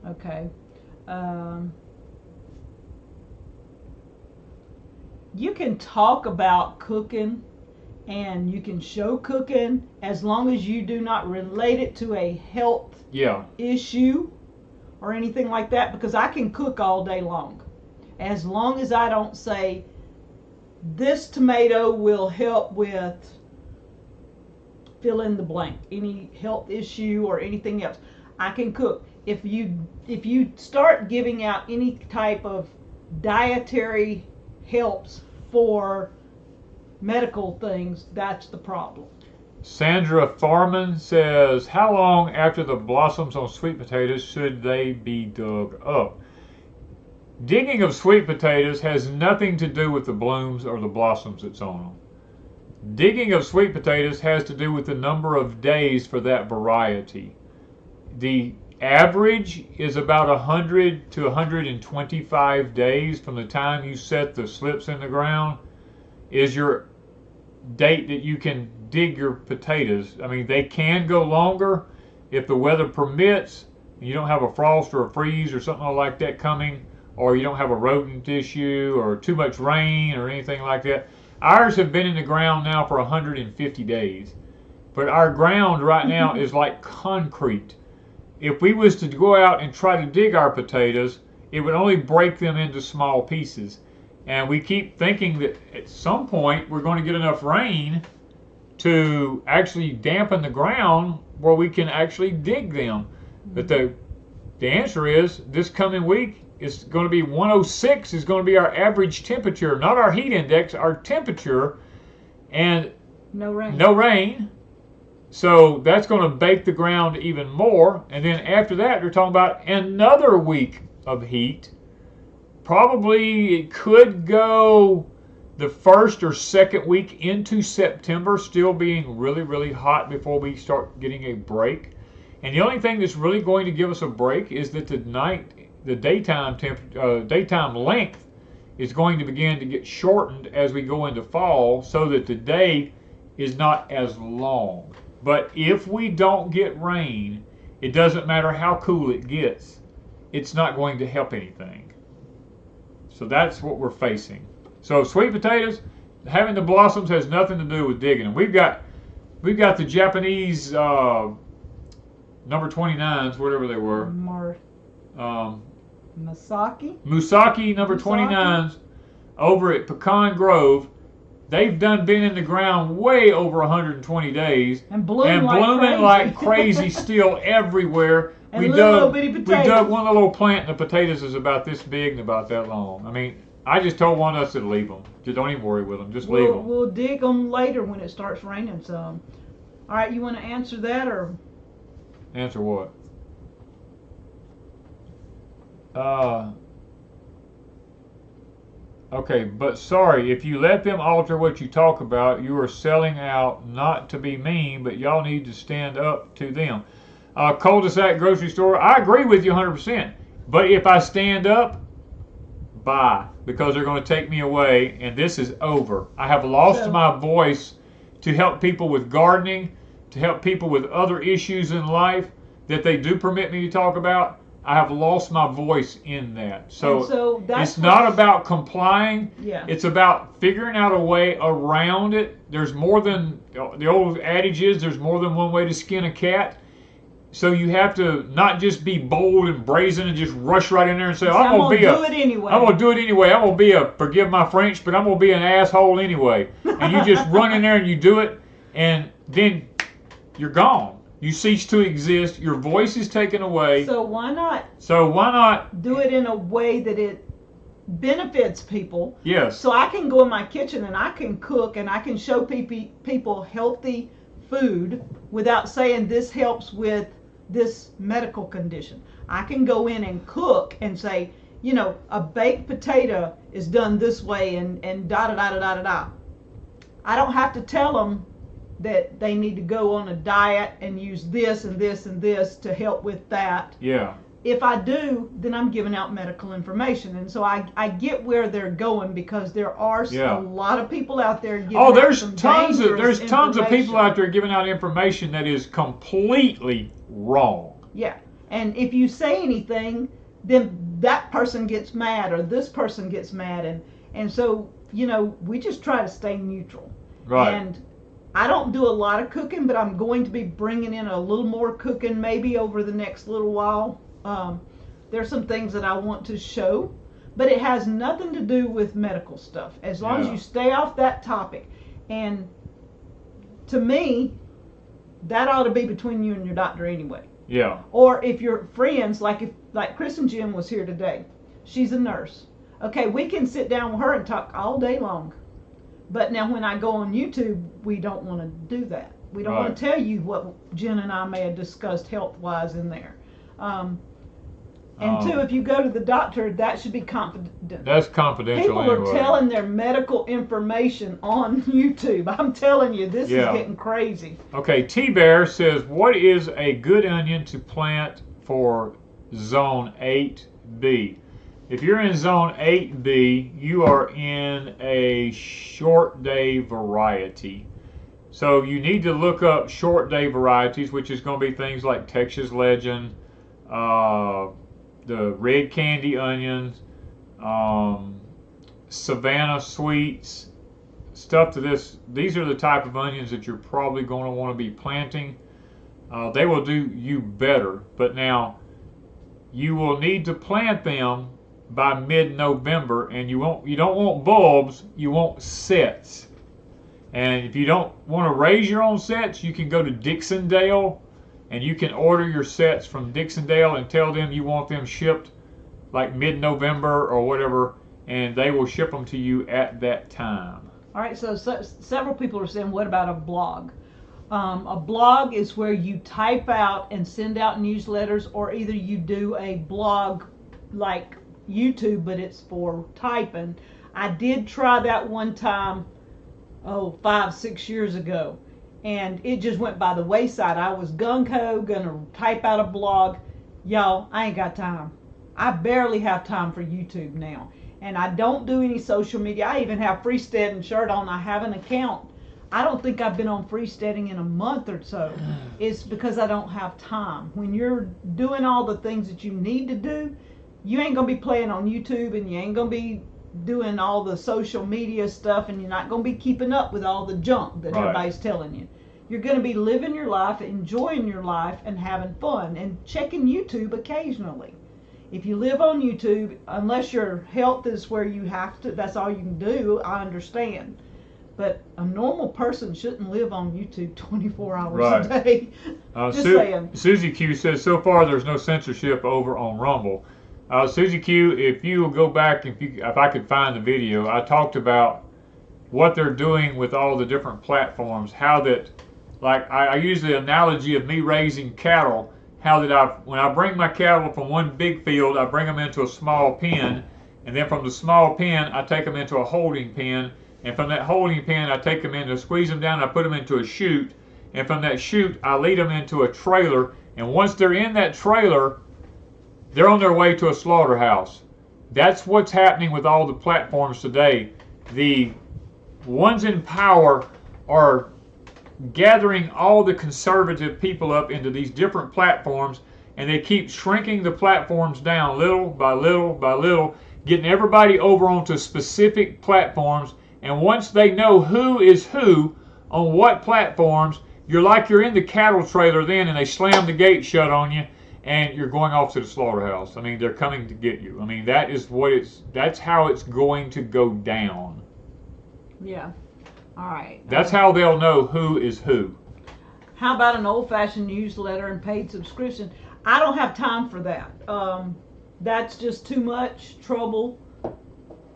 Okay. You can talk about cooking and you can show cooking as long as you do not relate it to a health issue or anything like that, because I can cook all day long. As long as I don't say this tomato will help with fill in the blank, any health issue or anything else, I can cook. If you start giving out any type of dietary helps for medical things, that's the problem. Sandra Farman says, how long after the blossoms on sweet potatoes should they be dug up? Digging of sweet potatoes has nothing to do with the blooms or the blossoms that's on them. Digging of sweet potatoes has to do with the number of days for that variety. The average is about 100 to 125 days from the time you set the slips in the ground is your date that you can dig your potatoes. I mean, they can go longer if the weather permits, and you don't have a frost or a freeze or something like that coming, or you don't have a rodent issue or too much rain or anything like that. Ours have been in the ground now for 150 days, but our ground right now is like concrete. If we was to go out and try to dig our potatoes, it would only break them into small pieces. And we keep thinking that at some point we're going to get enough rain to actually dampen the ground where we can actually dig them. But the answer is this coming week is going to be 106 is going to be our average temperature, not our heat index, our temperature, and no rain. No rain. So that's going to bake the ground even more. And then after that, they're talking about another week of heat. Probably it could go the first or second week into September, still being really, really hot before we start getting a break. And the only thing that's really going to give us a break is that the daytime length is going to begin to get shortened as we go into fall, so that the day is not as long. But if we don't get rain, it doesn't matter how cool it gets, it's not going to help anything. So that's what we're facing. So sweet potatoes, having the blossoms has nothing to do with digging them. We've got the Japanese number 29s, whatever they were. Musaki number 29s over at Pecan Grove. They've been in the ground way over 120 days and blooming like crazy still everywhere. And we dug one little plant and the potatoes is about this big and about that long. I mean, I just told one of us to leave them. Just don't even worry with them. Just leave them. We'll dig them later when it starts raining some. All right, you want to answer that or? Answer what? Okay, but sorry, if you let them alter what you talk about, you are selling out. Not to be mean, but y'all need to stand up to them. Cul-de-sac grocery store, I agree with you 100%. But if I stand up, bye, because they're going to take me away, and this is over. I have lost my voice to help people with gardening, to help people with other issues in life that they do permit me to talk about. I have lost my voice in that. So it's not about complying. Yeah. It's about figuring out a way around it. There's more than, the old adage is, there's more than one way to skin a cat. So you have to not just be bold and brazen and just rush right in there and say, I'm going to do it anyway. I'm going to do it anyway. I'm going to be forgive my French, but I'm going to be an asshole anyway. And you just run in there and you do it, and then you're gone. You cease to exist. Your voice is taken away. So why not do it in a way that it benefits people? Yes. So I can go in my kitchen and I can cook and I can show people healthy food without saying this helps with this medical condition. I can go in and cook and say, you know, a baked potato is done this way and da da da da da da. I don't have to tell them that they need to go on a diet and use this and this and this to help with that. Yeah. If I do, then I'm giving out medical information. And so I get where they're going, because there are a lot of people out there giving there's tons of people out there giving out information that is completely wrong. Yeah. And if you say anything, then that person gets mad or this person gets mad. And so, you know, we just try to stay neutral. Right. And I don't do a lot of cooking, but I'm going to be bringing in a little more cooking maybe over the next little while. There's some things that I want to show, but it has nothing to do with medical stuff. As long as you stay off that topic. And to me, that ought to be between you and your doctor anyway. Yeah. Or if you're friends, like Chris and Jim was here today. She's a nurse. Okay, we can sit down with her and talk all day long. But now when I go on YouTube, we don't want to do that. We don't want to tell you what Jen and I may have discussed health-wise in there. And two, if you go to the doctor, that should be confidential. That's confidential People anyway. are telling their medical information on YouTube. I'm telling you, this is getting crazy. Okay, T-Bear says, what is a good onion to plant for zone 8B? If you're in zone 8B, you are in a short day variety. So you need to look up short day varieties, which is going to be things like Texas Legend, the red candy onions, Savannah Sweets, stuff to this. These are the type of onions that you're probably going to want to be planting. They will do you better, but now you will need to plant them by mid-November, and you don't want bulbs, you want sets. And if you don't want to raise your own sets, you can go to Dixondale and you can order your sets from Dixondale and tell them you want them shipped like mid-November or whatever, and they will ship them to you at that time. All right, so several people are saying, what about a blog? A blog is where you type out and send out newsletters, or either you do a blog like YouTube, but it's for typing. I did try that one time, 5-6 years ago, and it just went by the wayside. I was gung-ho, gonna type out a blog. Y'all, I ain't got time. I barely have time for YouTube now. And I don't do any social media. I even have Freesteading shirt on. I have an account. I don't think I've been on Freesteading in a month or so. It's because I don't have time. When you're doing all the things that you need to do, you ain't gonna be playing on YouTube, and you ain't gonna be doing all the social media stuff, and you're not going to be keeping up with all the junk that everybody's telling you. You're going to be living your life, enjoying your life, and having fun, and checking YouTube occasionally. If you live on YouTube, unless your health is where you have to, that's all you can do, I understand. But a normal person shouldn't live on YouTube 24 hours a day. Just saying. Susie Q says, so far there's no censorship over on Rumble. Susie Q, if you will go back, if I could find the video, I talked about what they're doing with all the different platforms. How that, like I use the analogy of me raising cattle. How that when I bring my cattle from one big field, I bring them into a small pen, and then from the small pen, I take them into a holding pen, and from that holding pen, I take them into, squeeze them down, I put them into a chute, and from that chute, I lead them into a trailer, and once they're in that trailer, they're on their way to a slaughterhouse. That's what's happening with all the platforms today. The ones in power are gathering all the conservative people up into these different platforms, and they keep shrinking the platforms down little by little by little, getting everybody over onto specific platforms. And once they know who is who on what platforms, you're in the cattle trailer then, and they slam the gate shut on you, and you're going off to the slaughterhouse. I mean, they're coming to get you. I mean, that's how it's going to go down. Yeah. All right. That's how they'll know who is who. How about an old-fashioned newsletter and paid subscription? I don't have time for that. That's just too much trouble.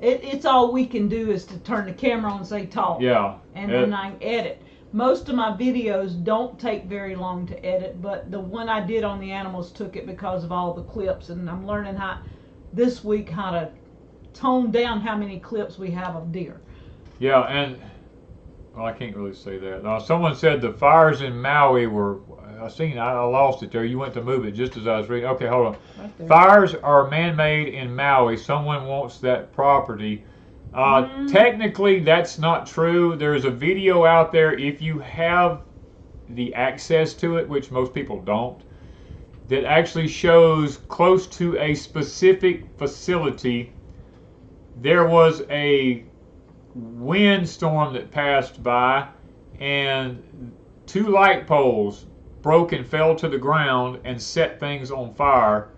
It's all we can do is to turn the camera on and say talk. Yeah. And then I edit. Most of my videos don't take very long to edit, but the one I did on the animals took it because of all the clips, and I'm learning this week how to tone down how many clips we have of deer. Yeah, and well, I can't really say that. Someone said the fires in Maui were, I lost it there. You went to move it just as I was reading. Okay, hold on. Right there. Fires are man-made in Maui. Someone wants that property. Technically, that's not true. There's a video out there if you have the access to it, which most people don't. that actually shows close to a specific facility. There was a windstorm that passed by, and 2 light poles broke and fell to the ground and set things on fire.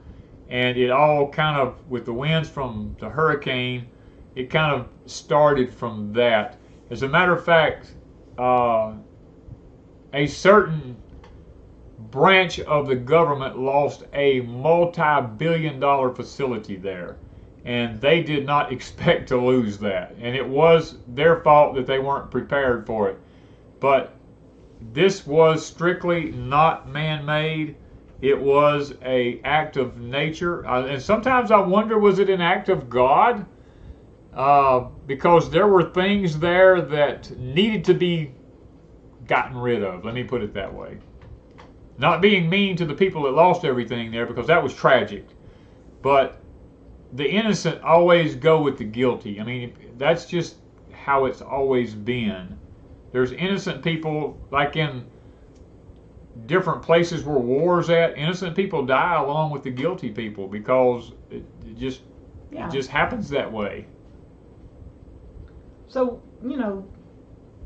And it all kind of, with the winds from the hurricane, it kind of started from that. As a matter of fact, a certain branch of the government lost a multi-billion-dollar facility there, and they did not expect to lose that, and it was their fault that they weren't prepared for it. But this was strictly not man-made. It was an act of nature, and sometimes I wonder, was it an act of God? Because there were things there that needed to be gotten rid of. Let me put it that way. Not being mean to the people that lost everything there, because that was tragic. But the innocent always go with the guilty. I mean, that's just how it's always been. There's innocent people, like in different places where war's at, innocent people die along with the guilty people, because it just happens that way. So,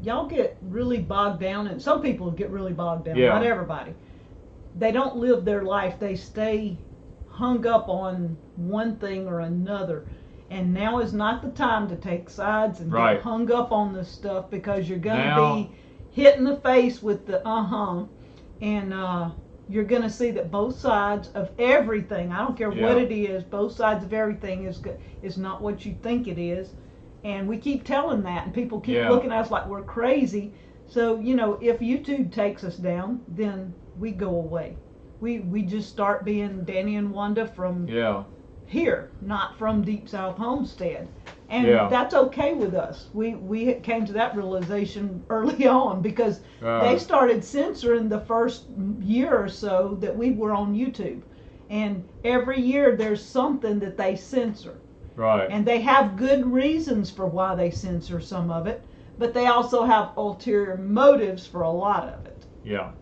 y'all get really bogged down, and some people get really bogged down, not everybody. They don't live their life. They stay hung up on one thing or another. And now is not the time to take sides and get hung up on this stuff, because you're going to be hit in the face with the and you're going to see that both sides of everything, I don't care what it is, both sides of everything is not what you think it is. And we keep telling that, and people keep looking at us like we're crazy. So, if YouTube takes us down, then we go away. We just start being Danny and Wanda from here, not from Deep South Homestead. And that's okay with us. We came to that realization early on, because they started censoring the first year or so that we were on YouTube. And every year there's something that they censor. Right. And they have good reasons for why they censor some of it, but they also have ulterior motives for a lot of it. Yeah.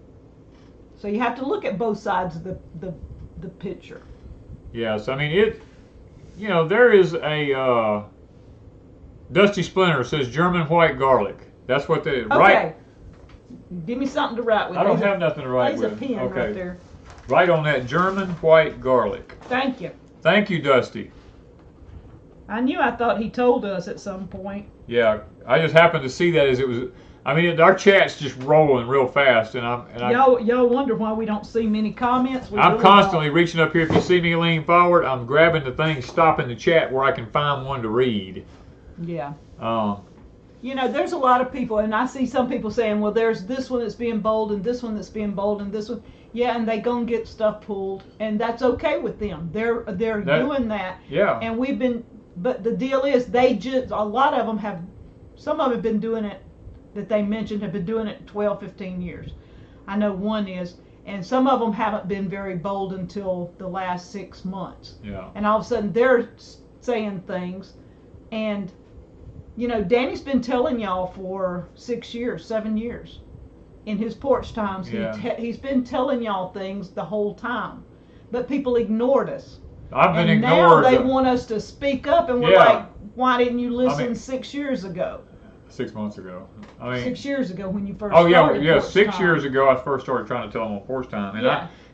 So you have to look at both sides of the picture. Yes, I mean there is a Dusty Splinter says German white garlic. That's what they right. Give me something to write with. I don't have nothing to write with. There's a pen right there. Write on that, German white garlic. Thank you. Thank you, Dusty. I thought he told us at some point. Yeah, I just happened to see that as it was. I mean, our chat's just rolling real fast, and y'all wonder why we don't see many comments. I'm constantly reaching up here. If you see me lean forward, I'm grabbing the thing, stopping the chat where I can find one to read. Yeah. There's a lot of people, and I see some people saying, well, there's this one that's being bold, and this one that's being bold, and this one. Yeah, and they gonna get stuff pulled, and that's okay with them. They're doing that. Yeah. And but the deal is, a lot of them have, some of them have been doing it, that they mentioned have been doing it 12, 15 years. I know one is, and some of them haven't been very bold until the last 6 months. Yeah. And all of a sudden they're saying things, and Danny's been telling y'all for 6 years, 7 years. In his porch times, he's been telling y'all things the whole time, but people ignored us. I've been ignored. Now they want us to speak up, and we're like, why didn't you listen 6 years ago? 6 months ago. I mean, 6 years ago when you first started. Yeah, 6 years ago I first started trying to tell them on porch time,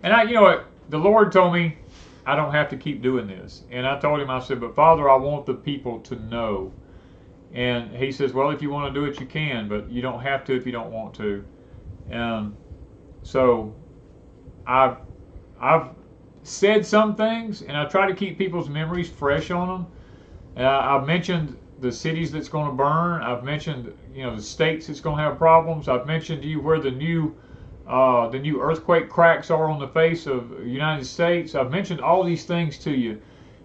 and I, you know what, the Lord told me I don't have to keep doing this, and I told him, I said, but Father, I want the people to know, and He says, well, if you want to do it, you can, but you don't have to if you don't want to. So I've said some things, and I try to keep people's memories fresh on them. I've mentioned the cities that's going to burn. I've mentioned, the states that's going to have problems. I've mentioned to you where the new earthquake cracks are on the face of the United States. I've mentioned all these things to you,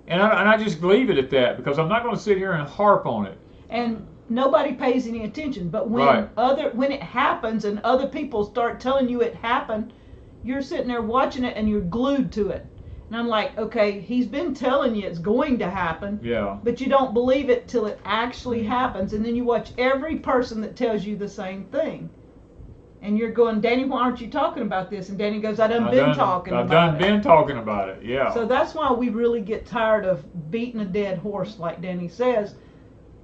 and I just leave it at that, because I'm not going to sit here and harp on it. And nobody pays any attention. But when it happens and other people start telling you it happened, you're sitting there watching it and you're glued to it. And I'm like, okay, he's been telling you it's going to happen, but you don't believe it till it actually happens. And then you watch every person that tells you the same thing. And you're going, Danny, why aren't you talking about this? And Danny goes, I've been talking about it. Yeah. So that's why we really get tired of beating a dead horse, like Danny says.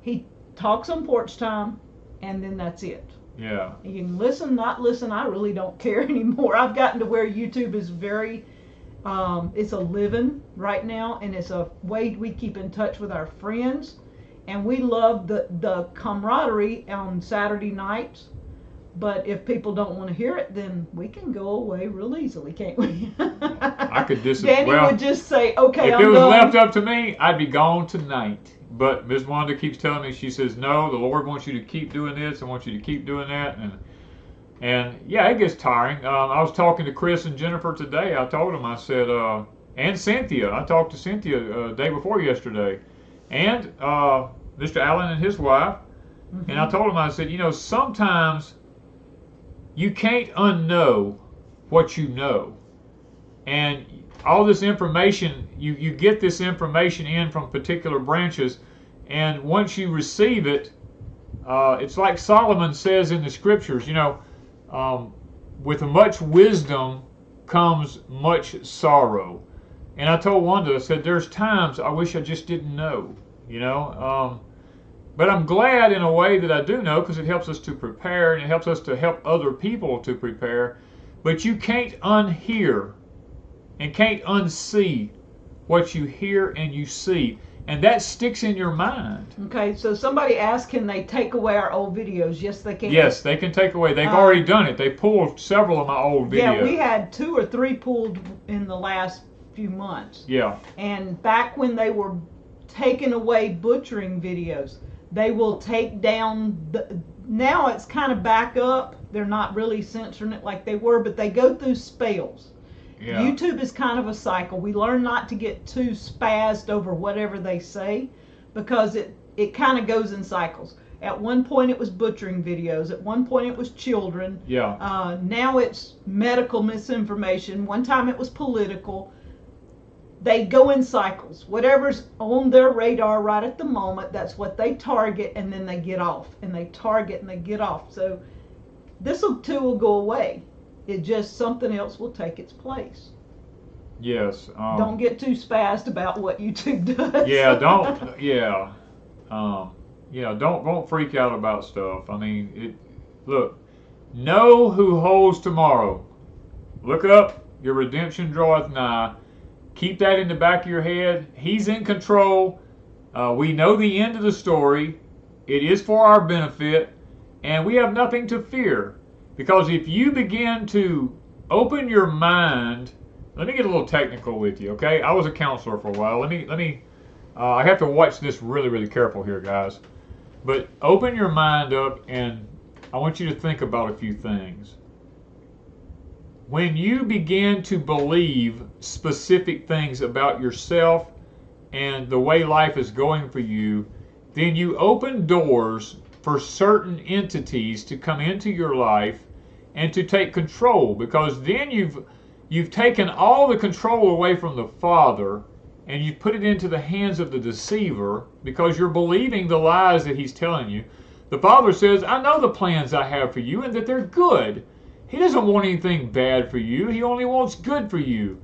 He talks on porch time, and then that's it. Yeah. You can listen, not listen. I really don't care anymore. I've gotten to where YouTube is very, it's a living right now, and it's a way we keep in touch with our friends. And we love the camaraderie on Saturday nights. But if people don't want to hear it, then we can go away real easily, can't we? I could disagree. Danny would just say, okay, if I'm it was done. left up to me, I'd be gone tonight. But Ms. Wanda keeps telling me, she says, no, the Lord wants you to keep doing this and wants you to keep doing that. And yeah, it gets tiring. I was talking to Chris and Jennifer today. I told them, I said, and Cynthia. I talked to Cynthia day before yesterday. And Mr. Allen and his wife. Mm-hmm. And I told them, I said, you know, sometimes you can't unknow what you know. And all this information, you get this information in from particular branches, and once you receive it, it's like Solomon says in the scriptures, you know, with much wisdom comes much sorrow. And I told Wanda, I said, there's times I wish I just didn't know, you know. But I'm glad in a way that I do know, because it helps us to prepare, and it helps us to help other people to prepare. But you can't unhear and can't unsee what you hear and you see. And that sticks in your mind. Okay, so somebody asked, can they take away our old videos? Yes, they can. Yes, they can take away. They've already done it. They pulled several of my old videos. Yeah, we had 2 or 3 pulled in the last few months. Yeah. And back when they were taking away butchering videos, they will take down now it's kind of back up. They're not really censoring it like they were, but they go through spells. Yeah. YouTube is kind of a cycle. We learn not to get too spazzed over whatever they say, because it kind of goes in cycles. At one point it was butchering videos. At one point it was children. Yeah. Now it's medical misinformation. One time it was political. They go in cycles. Whatever's on their radar right at the moment, that's what they target, and then they get off. And they target and they get off. So this too will go away. It just, something else will take its place. Yes. Don't get too spazzed about what YouTube does. Yeah, don't. Yeah. You know, don't freak out about stuff. I mean, look, know who holds tomorrow. Look up, your redemption draweth nigh. Keep that in the back of your head. He's in control. We know the end of the story. It is for our benefit, and we have nothing to fear. Because if you begin to open your mind, let me get a little technical with you, okay? I was a counselor for a while. Let me. I have to watch this really, really careful here, guys. But open your mind up, and I want you to think about a few things. When you begin to believe specific things about yourself and the way life is going for you, then you open doors for certain entities to come into your life and to take control, because then you've taken all the control away from the Father and you've put it into the hands of the deceiver, because you're believing the lies that he's telling you. The Father says, I know the plans I have for you and that they're good. He doesn't want anything bad for you. He only wants good for you.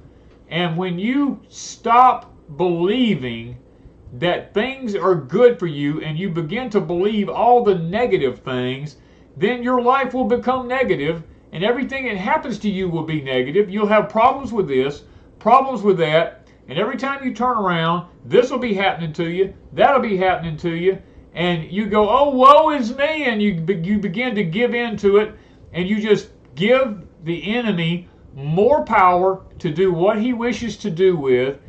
And when you stop believing that things are good for you and you begin to believe all the negative things, then your life will become negative, and everything that happens to you will be negative. You'll have problems with this, problems with that, and every time you turn around, this will be happening to you, that'll be happening to you, and you go, oh, woe is me, and you begin to give in to it, and you just give the enemy more power to do what he wishes to do with,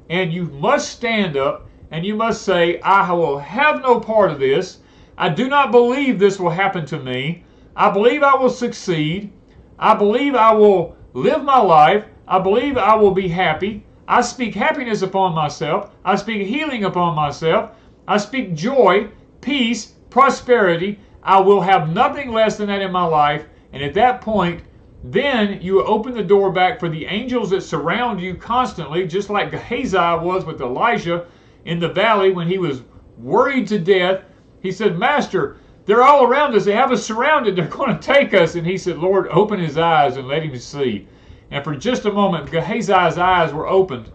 and you must stand up and you must say, I will have no part of this. I do not believe this will happen to me. I believe I will succeed. I believe I will live my life. I believe I will be happy. I speak happiness upon myself. I speak healing upon myself. I speak joy, peace, prosperity. I will have nothing less than that in my life. And at that point, then you open the door back for the angels that surround you constantly, just like Gehazi was with Elijah in the valley when he was worried to death. He said, Master, They're all around us. They have us surrounded. They're going to take us. And he said, Lord, open his eyes and let him see. And for just a moment, Gehazi's eyes were opened.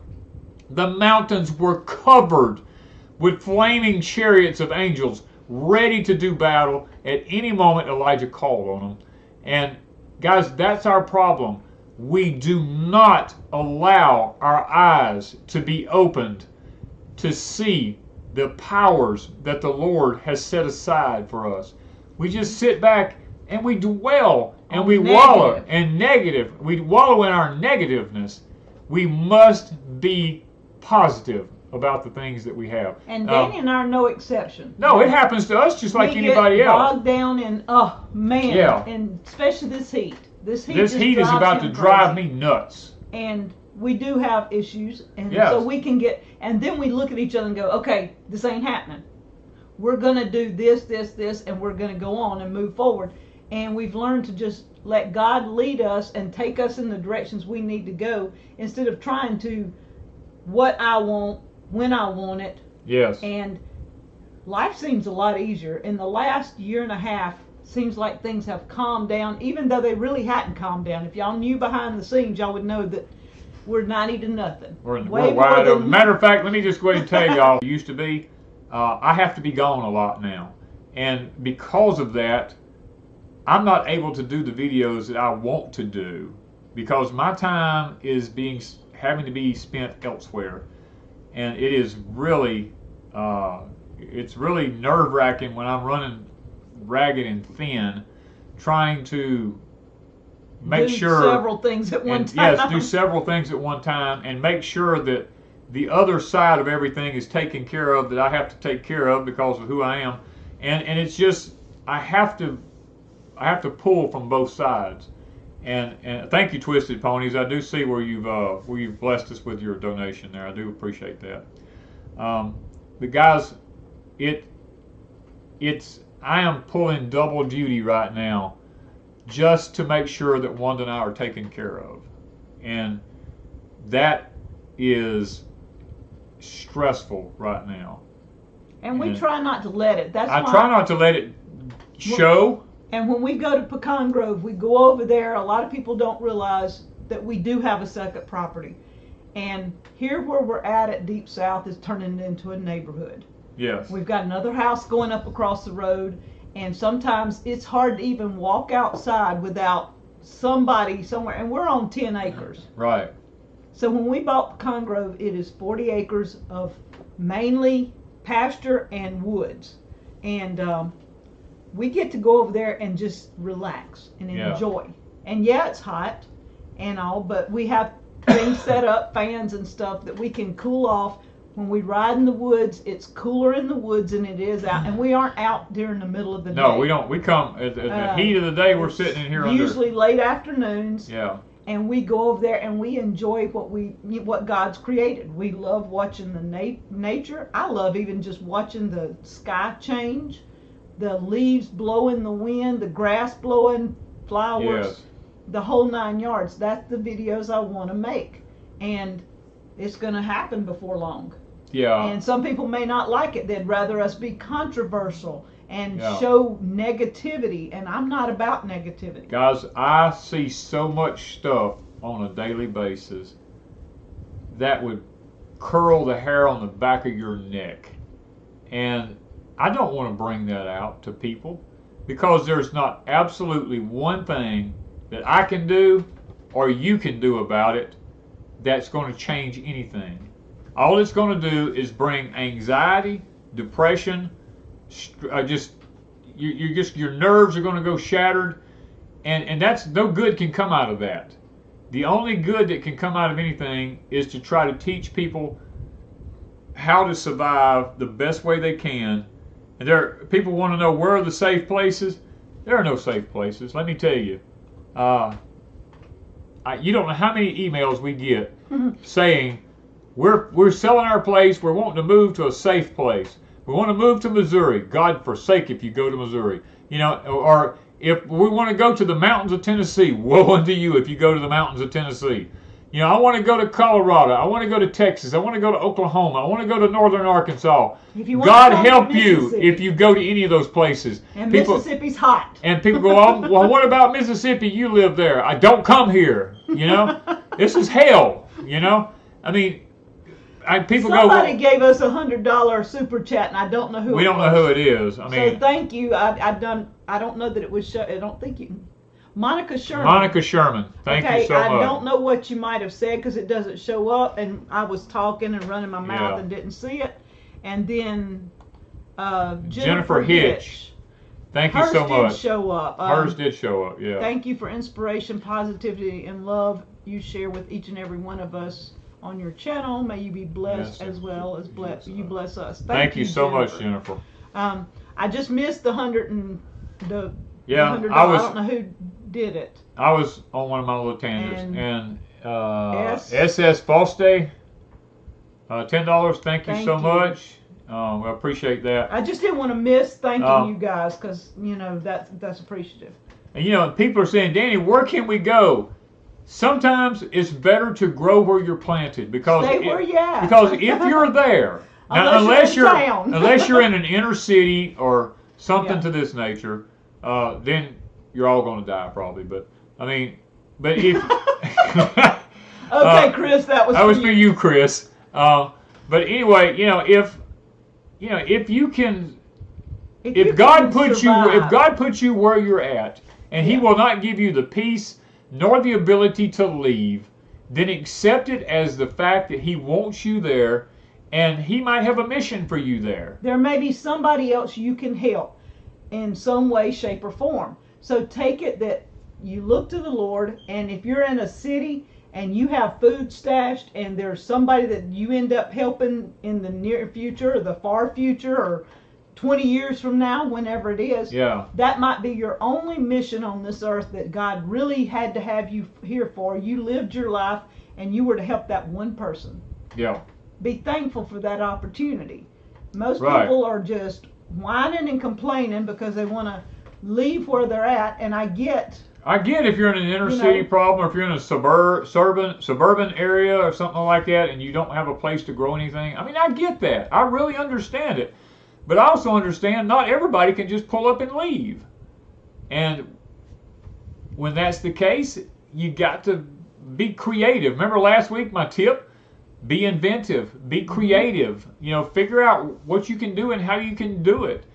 The mountains were covered with flaming chariots of angels ready to do battle. At any moment, Elijah called on them. And guys, that's our problem. We do not allow our eyes to be opened to see the powers that the Lord has set aside for us. We just sit back and we dwell and we wallow in negative. We wallow in our negativeness. We must be positive about the things that we have. And Danny and I are no exception. No, it happens to us just like anybody else. We get bogged down in, oh man, and especially this heat. This heat is about to drive me nuts. And we do have issues, and so we can get, and then we look at each other and go, okay, this ain't happening. We're going to do this, and we're going to go on and move forward. And we've learned to just let God lead us and take us in the directions we need to go instead of trying to what I want, when I want it. Yes. And life seems a lot easier. In the last year and a half, seems like things have calmed down, even though they really hadn't calmed down. If y'all knew behind the scenes, y'all would know that we're 90 to nothing. We're wide open. Matter of fact, let me just go ahead and tell y'all, it used to be, I have to be gone a lot now. And because of that, I'm not able to do the videos that I want to do because my time is having to be spent elsewhere. And it is really, it's really nerve-wracking when I'm running ragged and thin, trying to make sure several things at one time. Yes, do several things at one time and make sure that the other side of everything is taken care of that I have to take care of because of who I am. And it's just I have to pull from both sides. And thank you, Twisted Ponies. I do see where you've blessed us with your donation there. I do appreciate that. But guys, I am pulling double duty right now just to make sure that Wanda and I are taken care of. And that is stressful right now. And we try not to let it. I try not to let it show. And when we go to Pecan Grove, we go over there. A lot of people don't realize that we do have a second property. And here where we're at Deep South is turning into a neighborhood. Yes. We've got another house going up across the road, and sometimes it's hard to even walk outside without somebody somewhere, and we're on 10 acres. Right. So when we bought Pecan Grove, it is 40 acres of mainly pasture and woods. And we get to go over there and just relax and enjoy. And yeah, it's hot and all, but we have things set up, fans and stuff that we can cool off. When we ride in the woods, it's cooler in the woods than it is out, and we aren't out during the middle of the day. No, we don't. We come at the heat of the day. We're sitting in here usually late afternoons. Yeah. And we go over there and we enjoy what God's created. We love watching the nature. I love even just watching the sky change, the leaves blow in the wind, the grass blowing, flowers, the whole 9 yards. That's the videos I want to make, and it's going to happen before long. Yeah. And some people may not like it. They'd rather us be controversial and show negativity, and I'm not about negativity. Guys, I see so much stuff on a daily basis that would curl the hair on the back of your neck. And I don't want to bring that out to people because there's not absolutely one thing that I can do or you can do about it that's going to change anything. All it's going to do is bring anxiety, depression, your nerves are going to go shattered, and that's no good can come out of that. The only good that can come out of anything is to try to teach people how to survive the best way they can. And people want to know where are the safe places. There are no safe places. Let me tell you. You don't know how many emails we get saying we're selling our place. We're wanting to move to a safe place. We want to move to Missouri. God forsake if you go to Missouri. You know, or if we want to go to the mountains of Tennessee, woe unto you if you go to the mountains of Tennessee. You know, I want to go to Colorado. I want to go to Texas. I want to go to Oklahoma. I want to go to northern Arkansas. If you want God to come help to you Mississippi. if you go to any of those places. And Mississippi's hot. And people go, well, what about Mississippi? You live there. I don't come here. You know, this is hell. You know, I mean, people Somebody gave us $100 super chat, and I don't know who. We don't know who it is. I mean, so thank you. I don't know that it was. I don't think you. Monica Sherman. Monica Sherman. Thank you so much. I don't know what you might have said because it doesn't show up, and I was talking and running my mouth and didn't see it. And then Jennifer Hitch. Thank you so much. Hers did show up. Hers did show up. Yeah. Thank you for inspiration, positivity, and love you share with each and every one of us on your channel. May you be blessed as well as you bless us. Thank you so much, Jennifer. I just missed the $100 and the $100. I don't know who did it. I was on one of my little tangents. And SS False Day, $10. Thank you so much. I appreciate that. I just didn't want to miss thanking you guys because, you know, that's appreciative. And, you know, people are saying, Danny, where can we go? Sometimes it's better to grow where you're planted because stay where you at. Because if you're there, now, unless you're in an inner city or something to this nature, then you're all going to die probably. But I mean, but if okay, Chris, that was for you, Chris. But anyway, you know, if you can, if God puts you where you're at, and He will not give you the peace nor the ability to leave, then accept it as the fact that He wants you there, and He might have a mission for you there. There may be somebody else you can help in some way, shape, or form. So take it that you look to the Lord, and if you're in a city and you have food stashed and there's somebody that you end up helping in the near future or the far future or 20 years from now, whenever it is, that might be your only mission on this earth that God really had to have you here for. You lived your life and you were to help that one person. Yeah. Be thankful for that opportunity. Most people are just whining and complaining because they want to leave where they're at, and I get if you're in an inner city problem, or if you're in a suburban area or something like that, and you don't have a place to grow anything. I mean, I get that. I really understand it. But I also understand not everybody can just pull up and leave. And when that's the case, you got to be creative. Remember last week my tip? Be inventive, be creative. You know, figure out what you can do and how you can do it.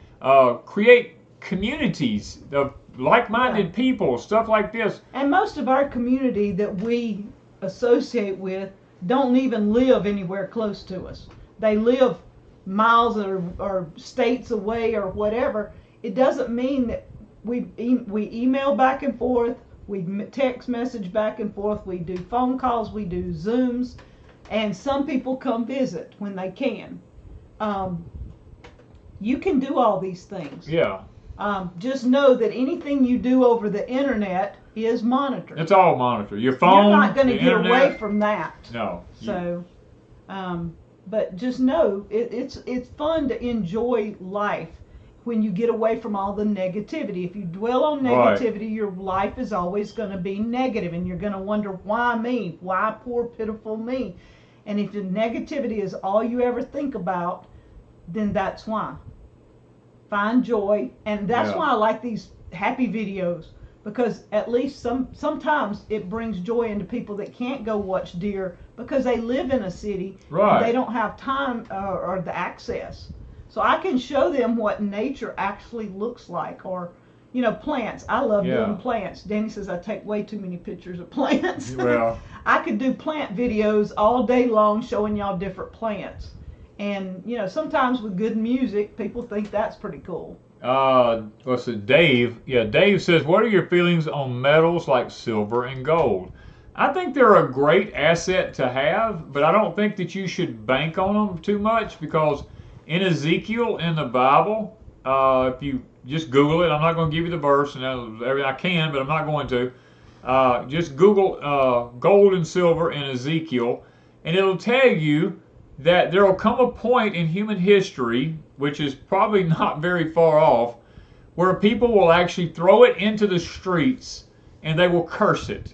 Create communities of like-minded people, stuff like this. And most of our community that we associate with don't even live anywhere close to us. They live miles or states away or whatever. It doesn't mean that we email back and forth, we text message back and forth, we do phone calls, we do Zooms, and some people come visit when they can. You can do all these things. Yeah. Just know that anything you do over the internet is monitored. It's all monitored. Your phone, you're not going to get internet, away from that. No. So, but just know it's fun to enjoy life when you get away from all the negativity. If you dwell on negativity, your life is always going to be negative, and you're going to wonder, why me? Why poor, pitiful me? And if the negativity is all you ever think about, then that's why. Find joy, and that's why I like these happy videos, because at least sometimes it brings joy into people that can't go watch deer because they live in a city and they don't have time or the access. So I can show them what nature actually looks like, or plants. I love doing plants. Danny says I take way too many pictures of plants. Well, I could do plant videos all day long showing y'all different plants. And, sometimes with good music, people think that's pretty cool. Let's see, Dave. Yeah, Dave says, what are your feelings on metals like silver and gold? I think they're a great asset to have, but I don't think that you should bank on them too much, because in Ezekiel in the Bible, if you just Google it, I'm not going to give you the verse, and I can, but I'm not going to. Just Google gold and silver in Ezekiel, and it'll tell you that there will come a point in human history, which is probably not very far off, where people will actually throw it into the streets and they will curse it.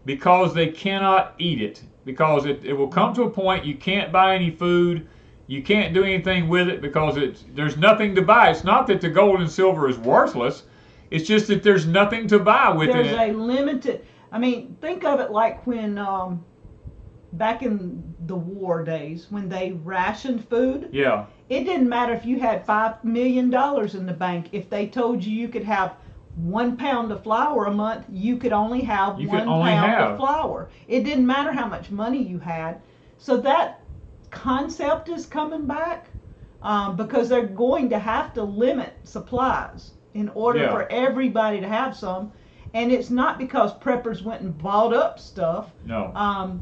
because they cannot eat it. Because it will come to a point you can't buy any food, you can't do anything with it because there's nothing to buy. It's not that the gold and silver is worthless. It's just that there's nothing to buy with it. There's a limited. I mean, think of it like when back in the war days when they rationed food. Yeah. It didn't matter if you had $5 million in the bank. If they told you could have 1 pound of flour a month, you could only have 1 pound of flour. It didn't matter how much money you had. So that concept is coming back because they're going to have to limit supplies in order for everybody to have some. And it's not because preppers went and bought up stuff. No.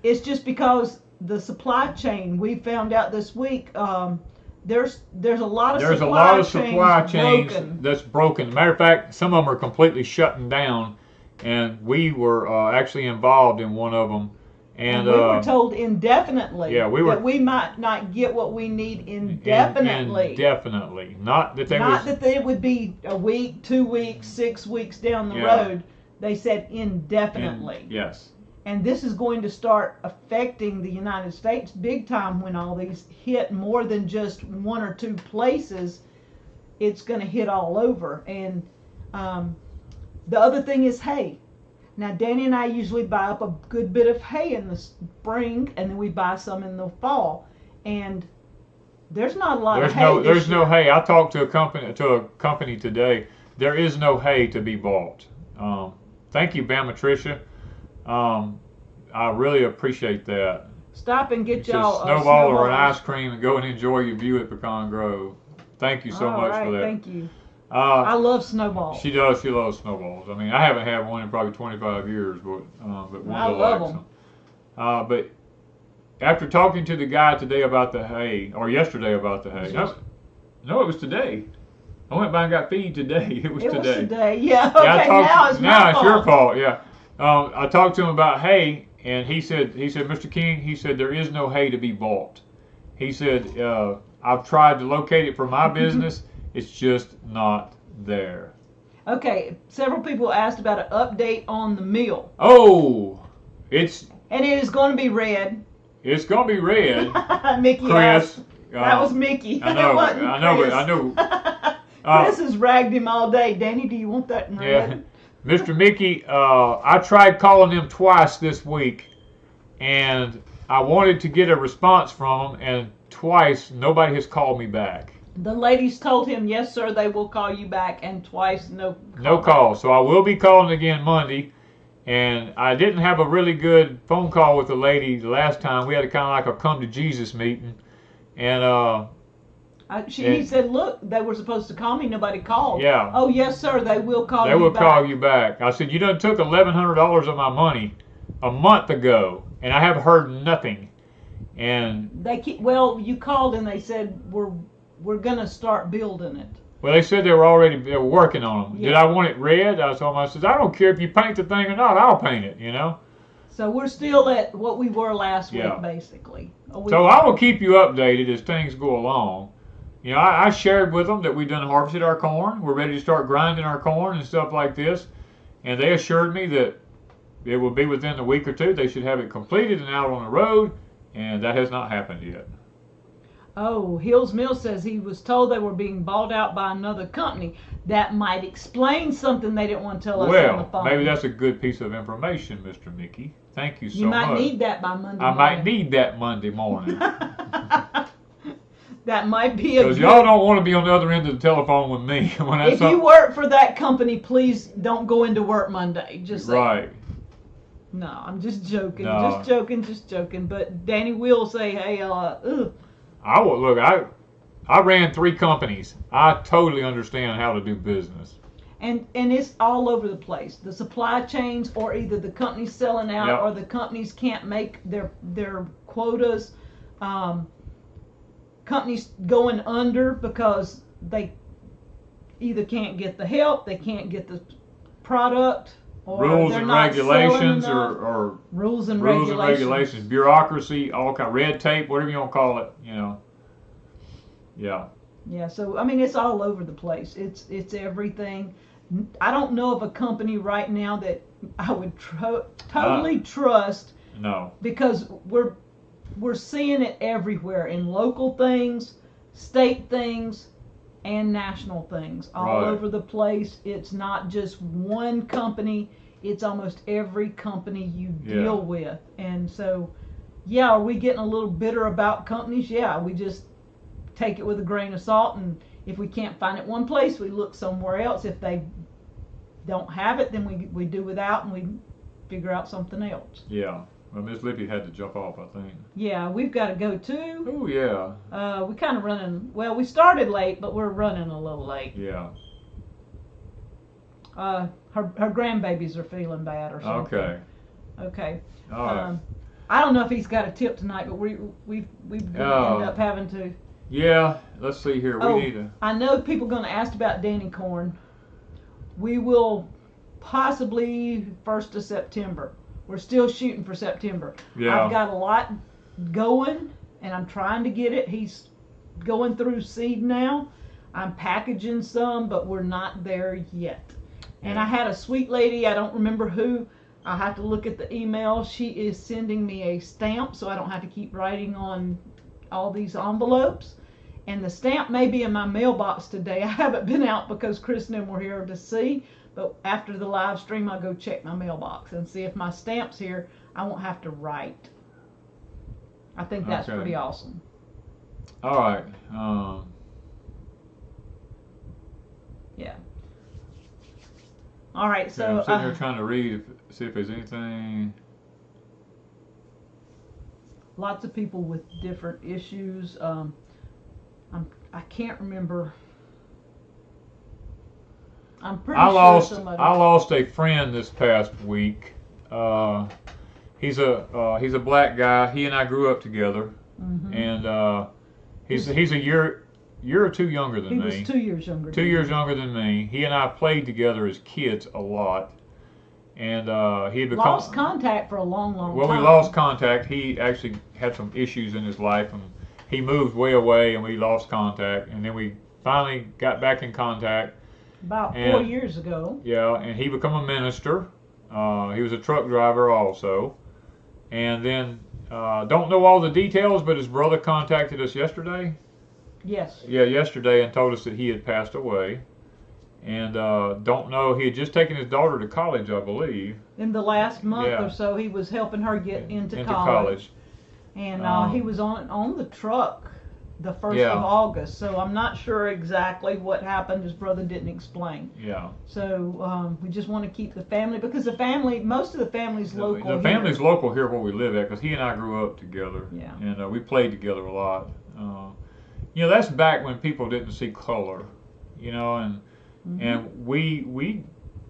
It's just because the supply chain, we found out this week, there's a lot of supply chains that's broken. Matter of fact, some of them are completely shutting down, and we were actually involved in one of them. And we were told indefinitely that we might not get what we need indefinitely. Indefinitely. Not that it would be a week, 2 weeks, 6 weeks down the road. They said indefinitely. Yes. And this is going to start affecting the United States big time when all these hit more than just 1 or 2 places. It's going to hit all over. And the other thing is hay. Now, Danny and I usually buy up a good bit of hay in the spring, and then we buy some in the fall. And there's not a lot of hay. There's no hay. I talked to a company today. There is no hay to be bought. Thank you, Bama Tricia. I really appreciate that. Stop and get y'all a snowball or an ice cream and go and enjoy your view at Pecan Grove. Thank you so much for that. Thank you. I love snowballs. She does. She loves snowballs. I mean, I haven't had one in probably 25 years, but Wanda love them. But after talking to the guy today about the hay, or yesterday about the hay, no, it was today. I went by and got feed today. It was today. Yeah. Okay. Now it's your fault. Yeah. I talked to him about hay, and he said, Mr. King, he said there is no hay to be bought. He said, I've tried to locate it for my business. It's just not there. Okay. Several people asked about an update on the mill. Oh, and it is going to be red. It's going to be red. Mickey Chris. That was Mickey. I know. Chris has ragged him all day. Danny, do you want that in red? Yeah. Mr. Mickey, I tried calling him twice this week, and I wanted to get a response from him, and twice nobody has called me back. The ladies told him, yes, sir, they will call you back, and twice no call. So I will be calling again Monday, and I didn't have a really good phone call with the lady the last time. We had a kind of like a come to Jesus meeting, and he said, look, they were supposed to call me. Nobody called. Yeah. Oh, yes, sir. They will call you back. They will call you back. I said, you done took $1,100 of my money a month ago, and I have heard nothing. And you called and they said we're gonna start building it. Well, they said they were working on them. Yeah. Did I want it red? I told them, I said, I don't care if you paint the thing or not. I'll paint it. You know. So we're still at what we were last week, basically. So I will keep you updated as things go along. You know, I shared with them that we've done harvested our corn. We're ready to start grinding our corn and stuff like this. And they assured me that it will be within a week or two. They should have it completed and out on the road. And that has not happened yet. Oh, Hills Mill says he was told they were being bought out by another company. That might explain something they didn't want to tell us on the phone. Well, maybe that's a good piece of information, Mr. Mickey. Thank you so much. You might need that by Monday morning. I might need that Monday morning. That might be because y'all don't want to be on the other end of the telephone with me. If you work for that company, please don't go into work Monday. Just right. No, I'm just joking. No. Just joking. But Danny will say, hey, I will look. I ran 3 companies. I totally understand how to do business. And it's all over the place. The supply chains, or either the company's selling out, or the companies can't make their quotas. Companies going under because they either can't get the help, they can't get the product, or rules they're and not regulations, or rules and regulations, bureaucracy, all kind of red tape, whatever you want to call it, you know. Yeah. Yeah. So I mean, it's all over the place. It's everything. I don't know of a company right now that I would totally trust. No. Because we're seeing it everywhere in local things, state things, and national things all over the place. It's not just one company, it's almost every company you deal with. And so, yeah, are we getting a little bitter about companies? Yeah, we just take it with a grain of salt, and if we can't find it one place, we look somewhere else. If they don't have it, then we do without, and we figure out something else. Yeah. Well, Miss Lippy had to jump off, I think. Yeah, we've got to go too. Oh, yeah. We kind of running, well, we started late, but we're running a little late. Yeah. Her grandbabies are feeling bad or something. Okay. Okay. All right. I don't know if he's got a tip tonight, but we've end up having to. Yeah, let's see here. We need to. I know people are going to ask about Danny corn. We will possibly 1st of September. We're still shooting for September. Yeah. I've got a lot going, and I'm trying to get it. He's going through seed now. I'm packaging some, but we're not there yet. And I had a sweet lady, I don't remember who. I'll have to look at the email. She is sending me a stamp, so I don't have to keep writing on all these envelopes. And the stamp may be in my mailbox today. I haven't been out because Chris and them were here to see. But after the live stream, I'll go check my mailbox and see if my stamp's here. I won't have to write. I think that's pretty awesome. All right. Yeah. All right. So I'm sitting here trying to read, see if there's anything. Lots of people with different issues. I can't remember. I'm pretty sure somebody. I lost a friend this past week. He's a black guy. He and I grew up together, and he's a year or two younger than me. He was 2 years younger. 2 years younger than me. He and I played together as kids a lot, and he had become lost contact for a long time. Well, we lost contact. He actually had some issues in his life, and he moved way away, and we lost contact, and then we finally got back in contact. About 4 years ago. Yeah, and he became a minister. He was a truck driver also. And then, don't know all the details, but his brother contacted us yesterday. Yes. Yeah, yesterday, and told us that he had passed away. And don't know, he had just taken his daughter to college, I believe. In the last month or so, he was helping her get into college. And he was on the truck the 1st of August, so I'm not sure exactly what happened. His brother didn't explain. Yeah. So we just want to keep the family, because the family, most of the family's local. The family's local here where we live at, because he and I grew up together. Yeah. And we played together a lot. That's back when people didn't see color, and we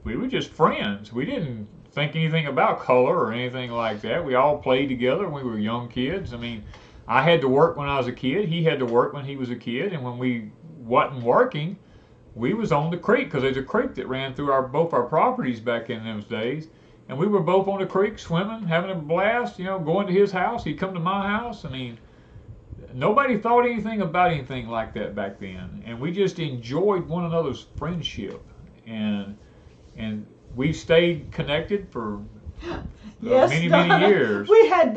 were just friends. We didn't think anything about color or anything like that. We all played together when we were young kids. I mean, I had to work when I was a kid. He had to work when he was a kid. And when we wasn't working, we was on the creek, because there's a creek that ran through both our properties back in those days. And we were both on the creek swimming, having a blast, going to his house. He'd come to my house. I mean, nobody thought anything about anything like that back then. And we just enjoyed one another's friendship. And we stayed connected for many years. We had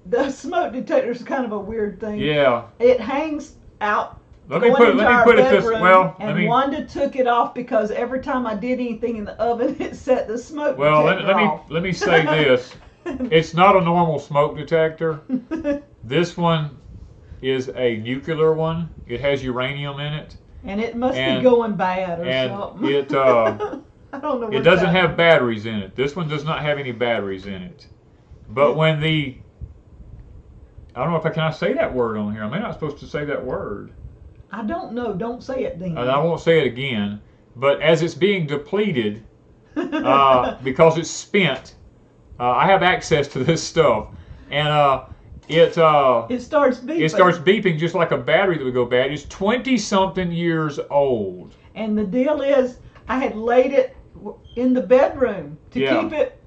the smoke detector is kind of a weird thing. Yeah. It hangs out. Let me put it this way. Wanda took it off because every time I did anything in the oven, it set the smoke detector off. Let me say this. It's not a normal smoke detector. This one is a nuclear one. It has uranium in it. And it must be going bad or something. It I don't know. It doesn't have batteries in it. This one does not have any batteries in it. But when I don't know if can I say that word on here. I may not supposed to say that word. I don't know. Don't say it, Dean. I won't say it again. But as it's being depleted, because it's spent, I have access to this stuff, and it starts beeping. It starts beeping just like a battery that would go bad. It's 20-something years old. And the deal is, I had laid it in the bedroom to keep it,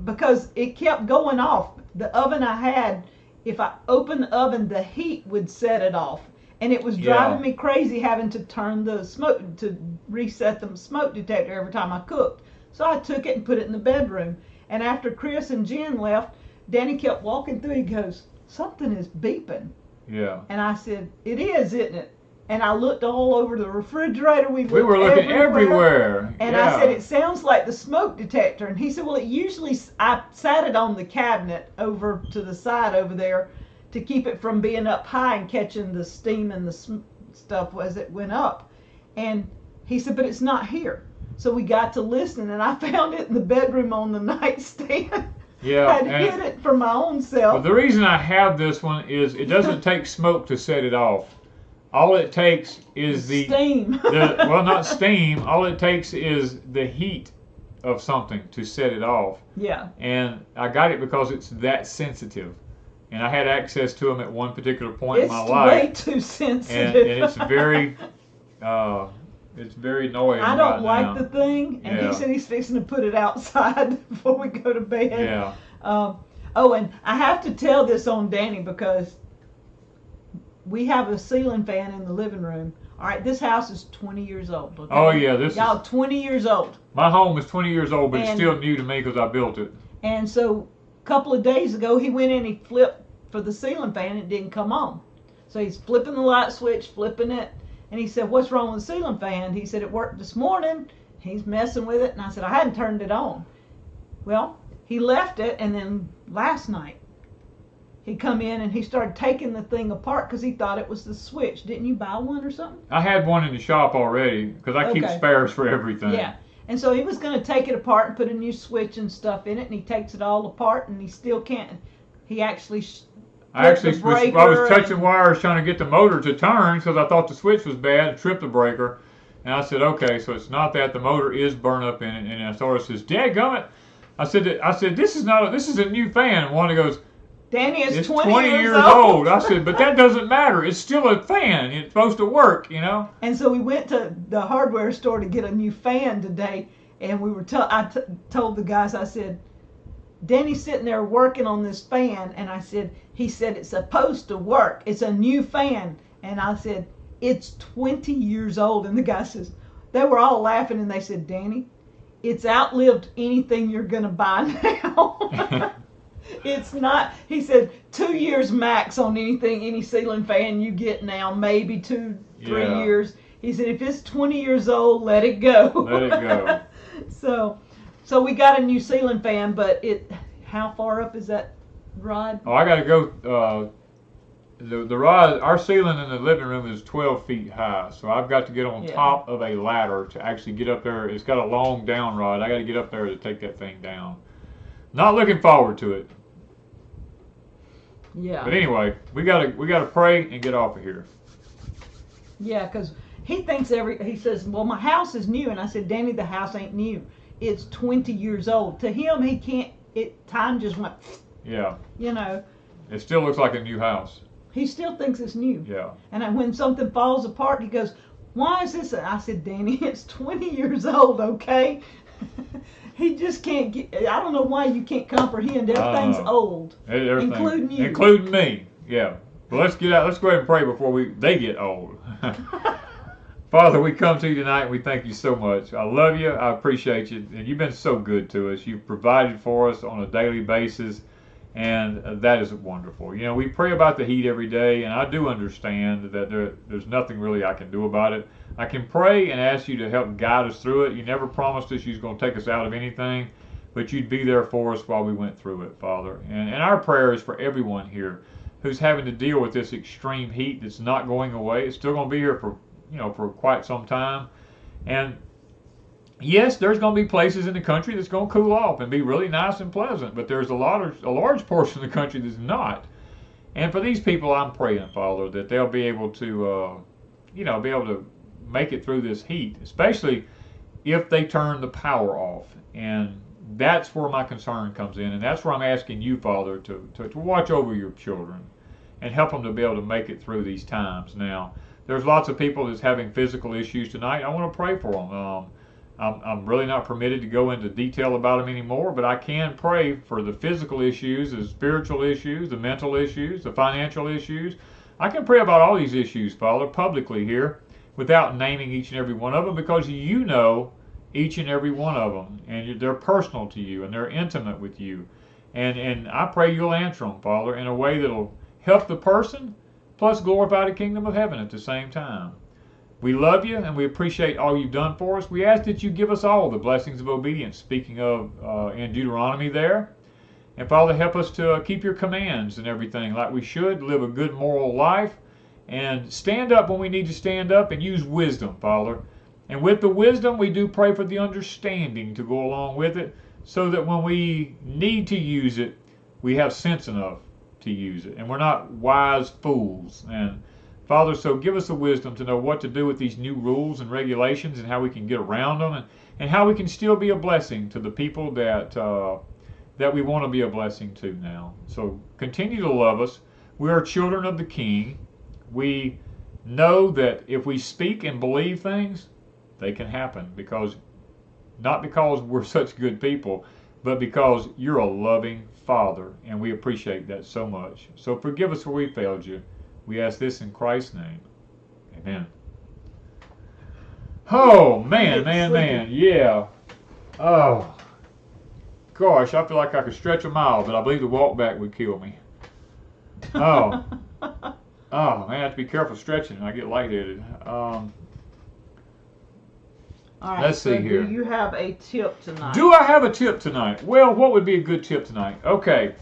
because it kept going off. The oven I had, if I opened the oven, the heat would set it off. And it was driving me crazy having to turn the smoke, to reset the smoke detector every time I cooked. So I took it and put it in the bedroom. And after Chris and Jen left, Danny kept walking through. He goes, something is beeping. Yeah. And I said, it is, isn't it? And I looked all over the refrigerator. We were looking everywhere. And I said, it sounds like the smoke detector. And he said, well, it usually, I sat it on the cabinet over to the side over there to keep it from being up high and catching the steam and the stuff as it went up. And he said, but it's not here. So we got to listen, and I found it in the bedroom on the nightstand. Yeah. I'd hid it for my own self. Well, the reason I have this one is it doesn't take smoke to set it off. All it takes is the steam. Well, not steam. All it takes is the heat of something to set it off. Yeah. And I got it because it's that sensitive. And I had access to them at one particular point in my life. It's way too sensitive. And it's very annoying. I don't like the thing, and he said he's fixing to put it outside before we go to bed. Yeah. Oh, and I have to tell this on Danny because we have a ceiling fan in the living room. All right, this house is 20 years old. Okay? Oh yeah, y'all 20 years old. My home is 20 years old, but it's still new to me because I built it. And so a couple of days ago, he went in, he flipped for the ceiling fan, and it didn't come on. So he's flipping the light switch, flipping it, and he said, what's wrong with the ceiling fan? He said, it worked this morning. He's messing with it, and I said, I hadn't turned it on. Well, he left it, and then last night, he come in and he started taking the thing apart because he thought it was the switch. Didn't you buy one or something? I had one in the shop already because I keep spares for everything. Yeah. And so he was going to take it apart and put a new switch and stuff in it, and he takes it all apart, and he still can't. He actually I was touching wires trying to get the motor to turn because I thought the switch was bad, tripped the breaker. And I said, okay, so it's not that. The motor is burned up in it. And I told her, says, dadgummit. I said, this is a new fan. And Wanda goes, Danny is it's 20 years old. I said, but that doesn't matter. It's still a fan. It's supposed to work, you know. And so we went to the hardware store to get a new fan today, and we were I told the guys, I said, Danny's sitting there working on this fan, and he said it's supposed to work. It's a new fan, and I said it's 20 years old, and the guy says, they were all laughing, and they said, Danny, it's outlived anything you're gonna buy now. It's not, he said, 2 years max on any ceiling fan you get now, maybe 2-3 years. He said, if it's 20 years old, let it go. Let it go. So we got a new ceiling fan, but how far up is that rod? Oh, I got to go, the rod, our ceiling in the living room is 12 feet high, so I've got to get on top of a ladder to actually get up there. It's got a long down rod. I got to get up there to take that thing down. Not looking forward to it. Yeah. But anyway, we gotta pray and get off of here. Yeah, because he thinks he says, well, my house is new, and I said, Danny, the house ain't new. It's 20 years old. To him, he can't. Time just went. Yeah. You know. It still looks like a new house. He still thinks it's new. Yeah. And when something falls apart, he goes, why is this? I said, Danny, it's 20 years old, okay? He just can't get. I don't know why you can't comprehend. Everything's old, including you, including me. Yeah. Well, let's get out. Let's go ahead and pray before they get old. Father, we come to you tonight and we thank you so much. I love you. I appreciate you, and you've been so good to us. You've provided for us on a daily basis, and that is wonderful. You know, we pray about the heat every day, and I do understand that there's nothing really I can do about it. I can pray and ask you to help guide us through it. You never promised us you was going to take us out of anything, but you'd be there for us while we went through it, Father. And our prayer is for everyone here who's having to deal with this extreme heat that's not going away. It's still going to be here for quite some time. And yes, there's going to be places in the country that's going to cool off and be really nice and pleasant, but there's a large portion of the country that's not. And for these people, I'm praying, Father, that they'll be able to, be able to make it through this heat, especially if they turn the power off. And that's where my concern comes in, and that's where I'm asking you, Father, to watch over your children and help them to be able to make it through these times. Now, there's lots of people that's having physical issues tonight. I want to pray for them. I'm really not permitted to go into detail about them anymore, but I can pray for the physical issues, the spiritual issues, the mental issues, the financial issues. I can pray about all these issues, Father, publicly here, without naming each and every one of them, because you know each and every one of them, and they're personal to you, and they're intimate with you. And I pray you'll answer them, Father, in a way that'll help the person, plus glorify the kingdom of heaven at the same time. We love you, and we appreciate all you've done for us. We ask that you give us all the blessings of obedience, speaking of in Deuteronomy there. And Father, help us to keep your commands and everything like we should, live a good moral life, and stand up when we need to stand up, and use wisdom, Father. And with the wisdom, we do pray for the understanding to go along with it, so that when we need to use it, we have sense enough to use it, and we're not wise fools. And Father, so give us the wisdom to know what to do with these new rules and regulations, and how we can get around them, and how we can still be a blessing to the people that that we want to be a blessing to now. So continue to love us. We are children of the King. We know that if we speak and believe things, they can happen, not because we're such good people, but because you're a loving Father, and we appreciate that so much. So forgive us where we failed you. We ask this in Christ's name. Amen. Oh, man, yeah. Oh, gosh, I feel like I could stretch a mile, but I believe the walk back would kill me. Oh, man, I have to be careful stretching. I get lightheaded. All right, let's see here. Do you have a tip tonight? Do I have a tip tonight? Well, what would be a good tip tonight? Okay,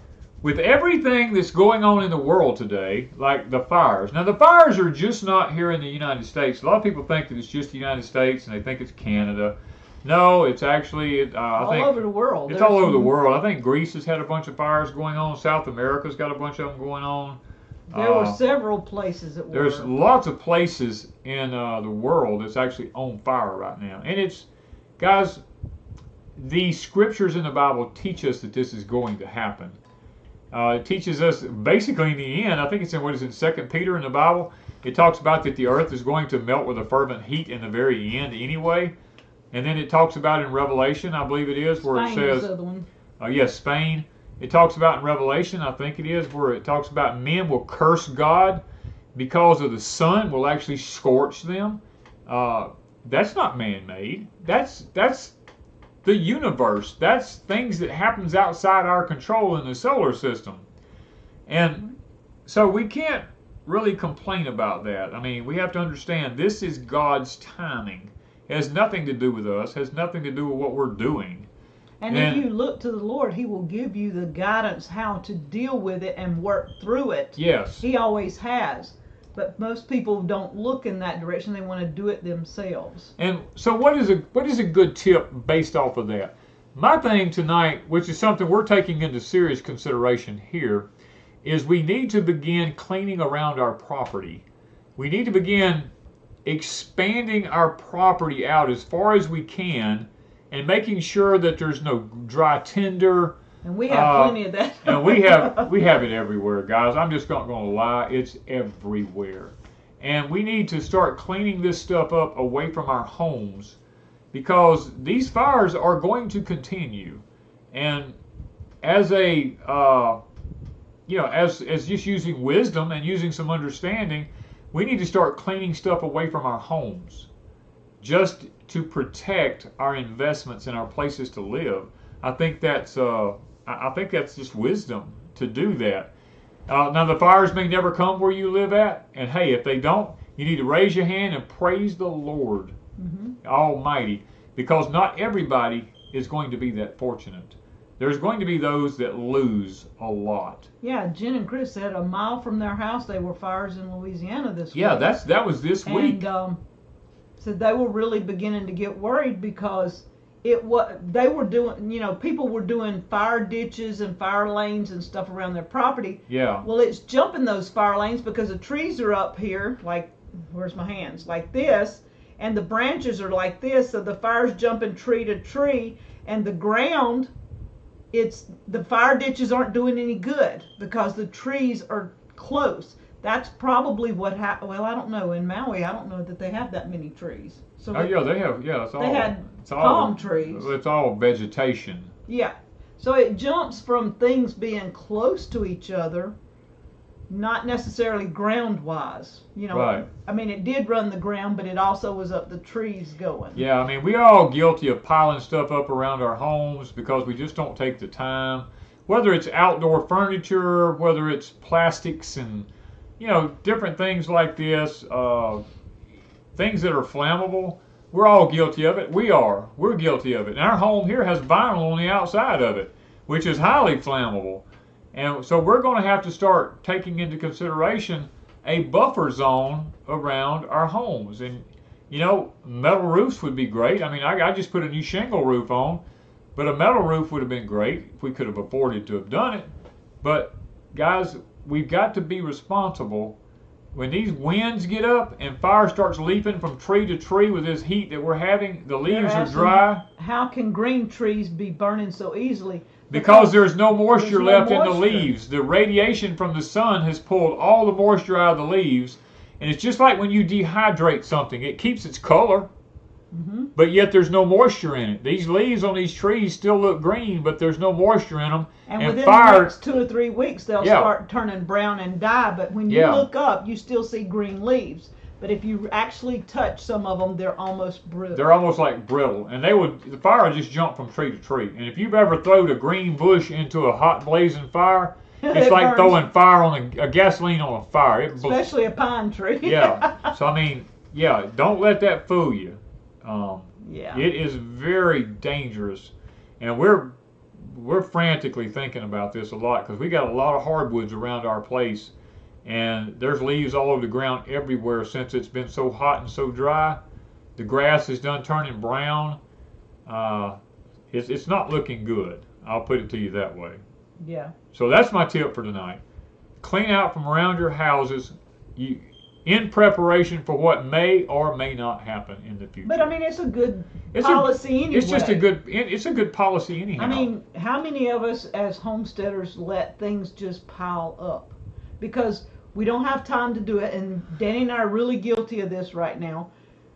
with everything that's going on in the world today, like the fires. Now, the fires are just not here in the United States. A lot of people think that it's just the United States, and they think it's Canada. No, it's actually all over the world. It's all over the world. I think Greece has had a bunch of fires going on. South America's got a bunch of them going on. There were several places that were. There's lots of places in the world that's actually on fire right now. And it's, guys, the scriptures in the Bible teach us that this is going to happen. It teaches us, basically in the end, I think it's in, 2 Peter in the Bible, it talks about that the earth is going to melt with a fervent heat in the very end anyway. And then it talks about in Revelation, I believe it is, where Spain it says, is the other one. Yes, Spain. It talks about in Revelation, I think it is, where it talks about men will curse God because of the sun will actually scorch them. That's not man-made. That's the universe. That's things that happens outside our control in the solar system. And so we can't really complain about that. I mean, we have to understand this is God's timing. It has nothing to do with us. It has nothing to do with what we're doing. And if you look to the Lord, He will give you the guidance how to deal with it and work through it. Yes. He always has. But most people don't look in that direction. They want to do it themselves. And so what is a good tip based off of that? My thing tonight, which is something we're taking into serious consideration here, is we need to begin cleaning around our property. We need to begin expanding our property out as far as we can, and making sure that there's no dry tinder. And we have plenty of that. And we have it everywhere, guys. I'm just not going to lie. It's everywhere. And we need to start cleaning this stuff up away from our homes, because these fires are going to continue. And as a, as just using wisdom and using some understanding, we need to start cleaning stuff away from our homes, just to protect our investments and our places to live. I think that's just wisdom to do that. Now the fires may never come where you live at, and hey, if they don't, you need to raise your hand and praise the Lord Almighty, because not everybody is going to be that fortunate. There's going to be those that lose a lot. Yeah, Jen and Chris said a mile from their house there were fires in Louisiana this week. Yeah, that was this week. And so they were really beginning to get worried, because they were doing, people were doing fire ditches and fire lanes and stuff around their property. Yeah. Well, it's jumping those fire lanes because the trees are up here, like, where's my hands, like this, and the branches are like this, so the fire's jumping tree to tree, and the ground, the fire ditches aren't doing any good because the trees are close. That's probably what happened. Well, I don't know. In Maui, I don't know that they have that many trees. So they have. Yeah, they had palm trees. It's all vegetation. Yeah. So it jumps from things being close to each other not necessarily ground wise. You know, right. I mean, it did run the ground, but it also was up the trees going. Yeah, I mean, we are all guilty of piling stuff up around our homes because we just don't take the time. Whether it's outdoor furniture, whether it's plastics and, different things like this, things that are flammable, we're all guilty of it. We're guilty of it. And our home here has vinyl on the outside of it, which is highly flammable. And so we're going to have to start taking into consideration a buffer zone around our homes. And, metal roofs would be great. I mean, I just put a new shingle roof on, but a metal roof would have been great if we could have afforded to have done it. But, guys, we've got to be responsible. When these winds get up and fire starts leaping from tree to tree with this heat that we're having, the leaves are dry. How can green trees be burning so easily? Because there's no moisture left in the leaves. The radiation from the sun has pulled all the moisture out of the leaves. And it's just like when you dehydrate something. It keeps its color, but yet there's no moisture in it. These leaves on these trees still look green, but there's no moisture in them. And within the next 2 or 3 weeks, they'll start turning brown and die. But when you look up, you still see green leaves. But if you actually touch some of them, they're almost brittle. They're almost like brittle. And the fire would just jump from tree to tree. And if you've ever thrown a green bush into a hot blazing fire, it's like throwing fire on a gasoline on a fire. Especially a pine tree. Yeah. So, I mean, don't let that fool you. It is very dangerous. And we're frantically thinking about this a lot because we got a lot of hardwoods around our place. And there's leaves all over the ground everywhere since it's been so hot and so dry. The grass is done turning brown. It's not looking good. I'll put it to you that way. Yeah. So that's my tip for tonight. Clean out from around your houses in preparation for what may or may not happen in the future. But I mean, it's a good policy anyway. It's a good policy anyhow. I mean, how many of us as homesteaders let things just pile up? Because we don't have time to do it, and Danny and I are really guilty of this right now.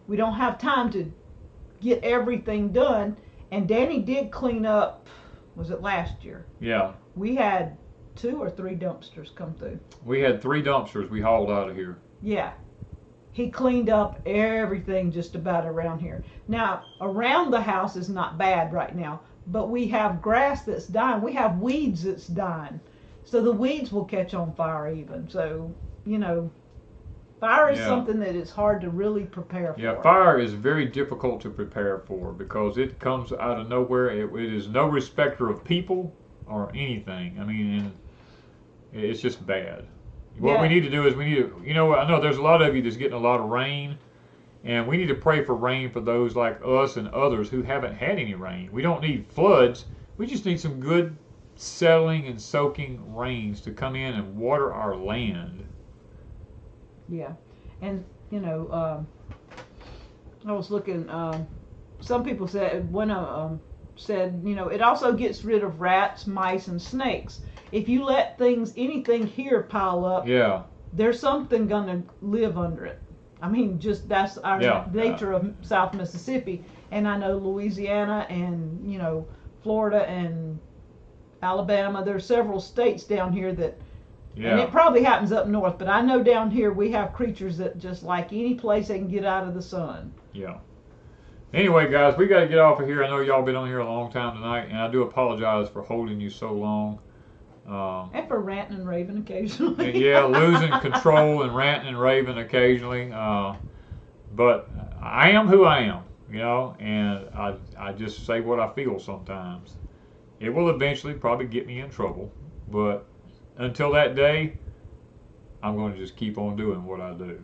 We don't have time to get everything done, and Danny did clean up, was it last year? Yeah. We had 2 or 3 dumpsters come through. We had 3 dumpsters we hauled out of here. Yeah. He cleaned up everything just about around here. Now, around the house is not bad right now, but we have grass that's dying. We have weeds that's dying. So the weeds will catch on fire even. So, fire is something that is hard to really prepare for. Yeah, fire is very difficult to prepare for because it comes out of nowhere. It is no respecter of people or anything. I mean, it's just bad. What we need to do is I know there's a lot of you that's getting a lot of rain, and we need to pray for rain for those like us and others who haven't had any rain. We don't need floods. We just need some good settling and soaking rains to come in and water our land. Yeah. And, I was looking, some people said, said, it also gets rid of rats, mice, and snakes. If you let anything here pile up, there's something going to live under it. I mean, just that's our nature of South Mississippi. And I know Louisiana and, Florida and Alabama, there's several states down here that, and it probably happens up north, but I know down here we have creatures that just like any place they can get out of the sun. Yeah. Anyway, guys, we got to get off of here. I know y'all been on here a long time tonight, and I do apologize for holding you so long. And for ranting and raving occasionally. Losing control and ranting and raving occasionally. But I am who I am, and I just say what I feel sometimes. It will eventually probably get me in trouble, but until that day, I'm going to just keep on doing what I do.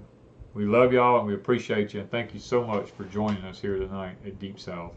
We love y'all and we appreciate you, and thank you so much for joining us here tonight at Deep South.